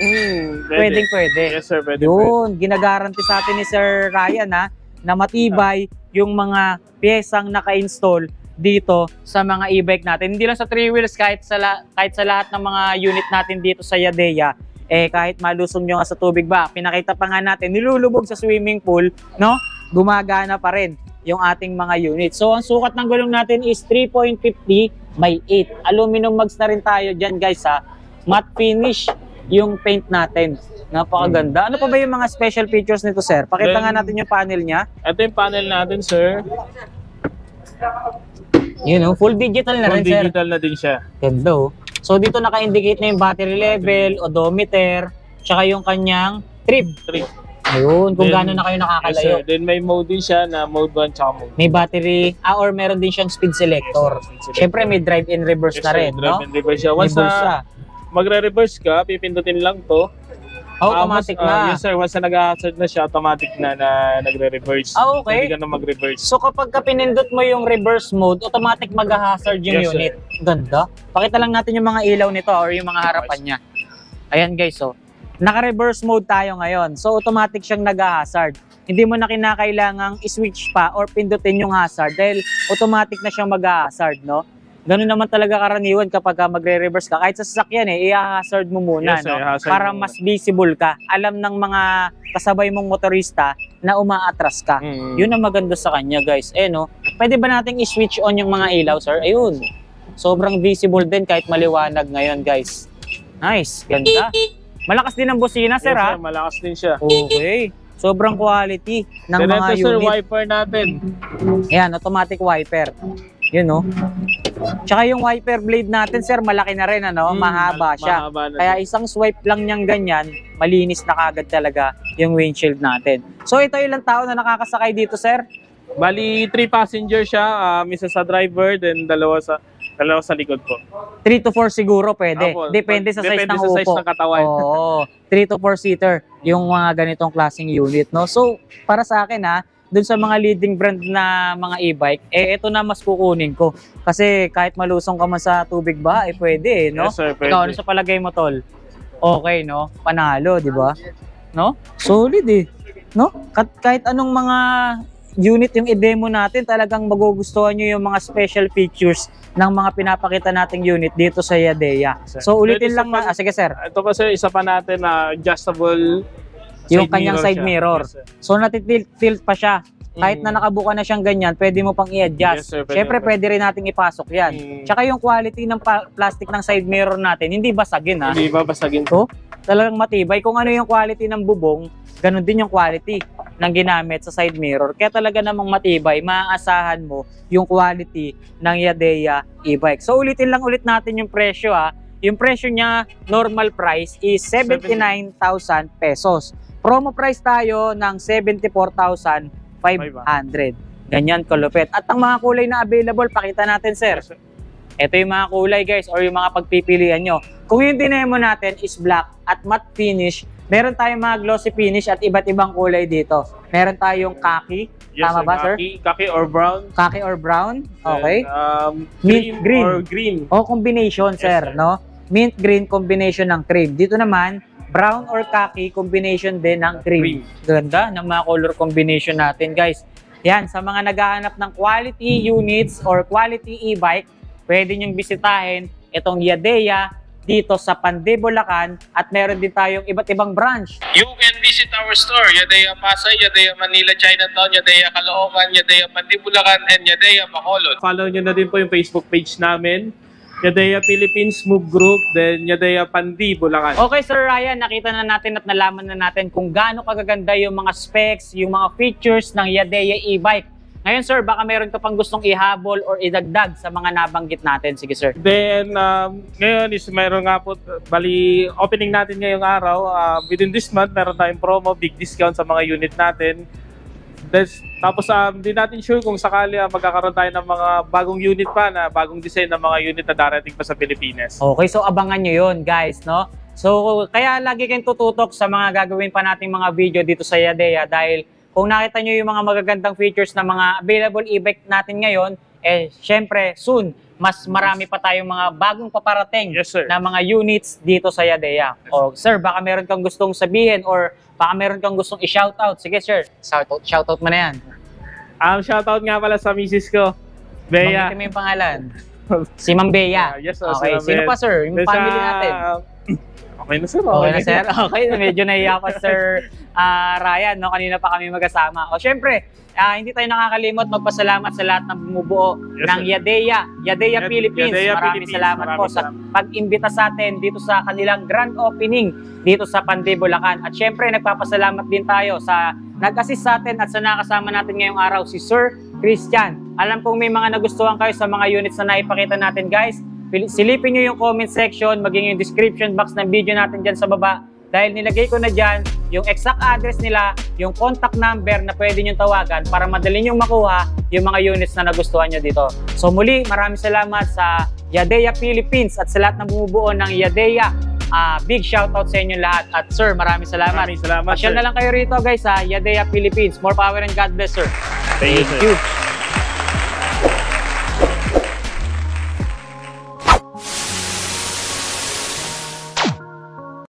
Pwede. Pwede. Yes sir, pwede. Yun, ginagaranti sa atin ni Sir Ryan na matibay yung mga piyesang naka-install dito sa mga e-bike natin. Hindi lang sa 3 wheels, kahit sa lahat ng mga unit natin dito sa Yadeya, kahit malusong nyo nga sa tubig ba, pinakita pa nga natin, nilulubog sa swimming pool, no? Gumagana pa rin yung ating mga unit. So, ang sukat ng gulong natin is 3.50 by 8. Aluminum mugs na rin tayo dyan, guys, Matte finish yung paint natin. Napakaganda. Ano pa ba yung mga special features nito, sir? Pakita nga natin yung panel niya. Ito yung panel natin sir. Yun, full digital na Full rin, sir. digital na din siya. Ganda, So, dito naka-indicate na yung battery level, odometer, tsaka yung kanyang trip. Ayun, kung Then, gaano na kayo Yes nakakalayo. sir. Then may mode din siya na mode 1 tsaka mode 2. May battery, or meron din siyang speed selector. Siyempre, may drive-in reverse na rin, no? Drive and reverse siya. Once Reverse siya. na magre-reverse ka, pipindutin lang to. Automatic na. Yes sir, once na nag-hazard na siya, automatic na nagre-reverse. Okay. Hindi ka na mag-reverse. So, kapag pinindot mo yung reverse mode, automatic mag-hazard yung Yes, sir. unit. Ganda. Pakita lang natin yung mga ilaw nito or yung mga harapan niya. Ayan, guys, Naka-reverse mode tayo ngayon. So, automatic siyang nag-hazard. Hindi mo na kinakailangang i-switch pa or pindutin yung hazard dahil automatic na siyang mag-hazard, no? Ganun naman talaga karaniwan kapag magre-reverse ka. Kahit sa sasakyan, i-hazard mo muna, Yes, sir, no? i-hazard Para mo mas visible ka. Alam ng mga kasabay mong motorista na umaatras ka. Yun ang maganda sa kanya, guys. No? Pwede ba nating i-switch on yung mga ilaw, sir? Ayun. Sobrang visible din kahit maliwanag ngayon, guys. Nice. Ganda. Malakas din ang busina, sir, Yes, sir, malakas din siya. Okay. Sobrang quality ng Then mga ito sir, unit. wiper natin. Ayan, automatic wiper. Yun, no? Tsaka yung wiper blade natin, sir, malaki na rin, ano? Mahaba siya. Mahaba na Kaya isang swipe lang niyang ganyan, malinis na kagad talaga yung windshield natin. So ito, ilang tao na nakakasakay dito, sir? Bali, 3 passenger siya, isa sa driver, then dalawa sa likod po. 3 to 4 siguro pwede. Opo, Depende sa size ng sa size upo. ng katawan. Oo. 3 to 4 seater yung mga ganitong klaseng unit, no? So, para sa akin dun sa mga leading brand na mga e-bike, ito na mas kukunin ko. Kasi kahit malusong ka man sa tubig ba, pwede, no? Yes, sir, pwede. Ikaw, ano sa palagay mo, tol? Okay, no? Panalo, di ba? No? Solid no? Kahit anong mga unit yung i-demo natin, talagang magugustuhan nyo yung mga special features ng mga pinapakita nating unit dito sa Yadea. So ulitin lang sige sir. Ito pa sir, isa pa natin na adjustable yung kanyang side mirror. Yes, so natitilt pa siya. Kahit na nakabuka na siyang ganyan, pwede mo pang i-adjust. Yes, Siyempre pwede rin nating ipasok yan. Tsaka yung quality ng plastic ng side mirror natin, hindi basagin Hindi ba basagin? So, talagang matibay. Kung ano yung quality ng bubong, ganun din yung quality ng ginamit sa side mirror. Kaya talaga namang matibay, maaasahan mo yung quality ng Yadea e-bike. So ulitin lang ulit natin yung presyo Yung presyo niya, normal price is 79,000 pesos. Promo price tayo ng 74,500. Ganyan kalupit. At ang mga kulay na available, pakita natin sir. Ito yung mga kulay guys or yung mga pagpipilian nyo. Kung yung dinemo natin is black at matte finish, meron tayong mga glossy finish at iba't ibang kulay dito. Meron tayong khaki. Yes, Tama ba sir? Khaki or brown. Khaki or brown. Okay. Mint green or green. O combination sir, sir. no? Mint green combination ng cream. Dito naman, brown or khaki combination din ng cream. Ganda ng mga color combination natin guys. Yan, sa mga naghahanap ng quality units or quality e-bike, pwede nyong bisitahin itong Yadea dito sa Pandi, Bulacan at meron din tayong iba't ibang branch. You can visit our store, Yadea Pasay, Yadea Manila, Chinatown, Yadea Caloocan, Yadea Pandi, Bulacan, and Yadea Bacolod. Follow nyo na din po yung Facebook page namin, Yadea Philippines Move Group, then Yadea Pandi, Bulacan. Okay Sir Ryan, nakita na natin at nalaman na natin kung gaano kagaganda yung mga specs, yung mga features ng Yadea e-bike. Ngayon sir, baka meron ka pang gustong ihabol or idagdag sa mga nabanggit natin. Sige sir. Then, ngayon is meron nga po, bali, opening natin ngayong araw. Within this month, meron tayong promo, big discount sa mga unit natin. Tapos, hindi natin sure kung sakali magkakaroon tayo ng mga bagong unit pa na bagong design ng mga unit na darating pa sa Pilipinas. Okay, so abangan nyo yun guys, no? So, kaya lagi kayong tututok sa mga gagawin pa nating mga video dito sa Yadea dahil kung nakita nyo yung mga magagandang features na mga available e-bike natin ngayon, syempre, soon, mas marami pa tayong mga bagong paparating na mga units dito sa Yadea. O, sir, baka meron kang gustong sabihin or baka meron kang gustong i-shoutout. Sige, sir. Shoutout mo na yan. Shoutout nga pala sa misis ko, Bea. Banggitin mo yung pangalan. Si Ma'am Bea. Yes, okay. Si Sino pa, sir? Yung family natin. Okay na, sir. Okay na, sir. Okay, medyo nahiya pa, Sir Ryan, no? Kanina pa kami magkasama. O, syempre, hindi tayo nakakalimot magpasalamat sa lahat ng bumubuo ng Yadea Philippines. Maraming salamat po sa pag-imbita sa atin dito sa kanilang grand opening dito sa Pandi, Bulacan. At syempre, nagpapasalamat din tayo sa nag-assist sa atin at sa nakasama natin ngayong araw, si Sir Christian. Alam kong may mga nagustuhan kayo sa mga units na naipakita natin, guys. Silipin nyo yung comment section, maging yung description box ng video natin dyan sa baba. Dahil nilagay ko na dyan yung exact address nila, yung contact number na pwede nyo tawagan para madali nyo makuha yung mga units na nagustuhan nyo dito. So muli, maraming salamat sa Yadea Philippines at sa lahat na bumubuo ng Yadea. Big shoutout sa inyo lahat. At sir, maraming salamat. Maraming salamat, Pasyal na lang kayo rito guys sa Yadea Philippines. More power and God bless, sir. Thank you, sir.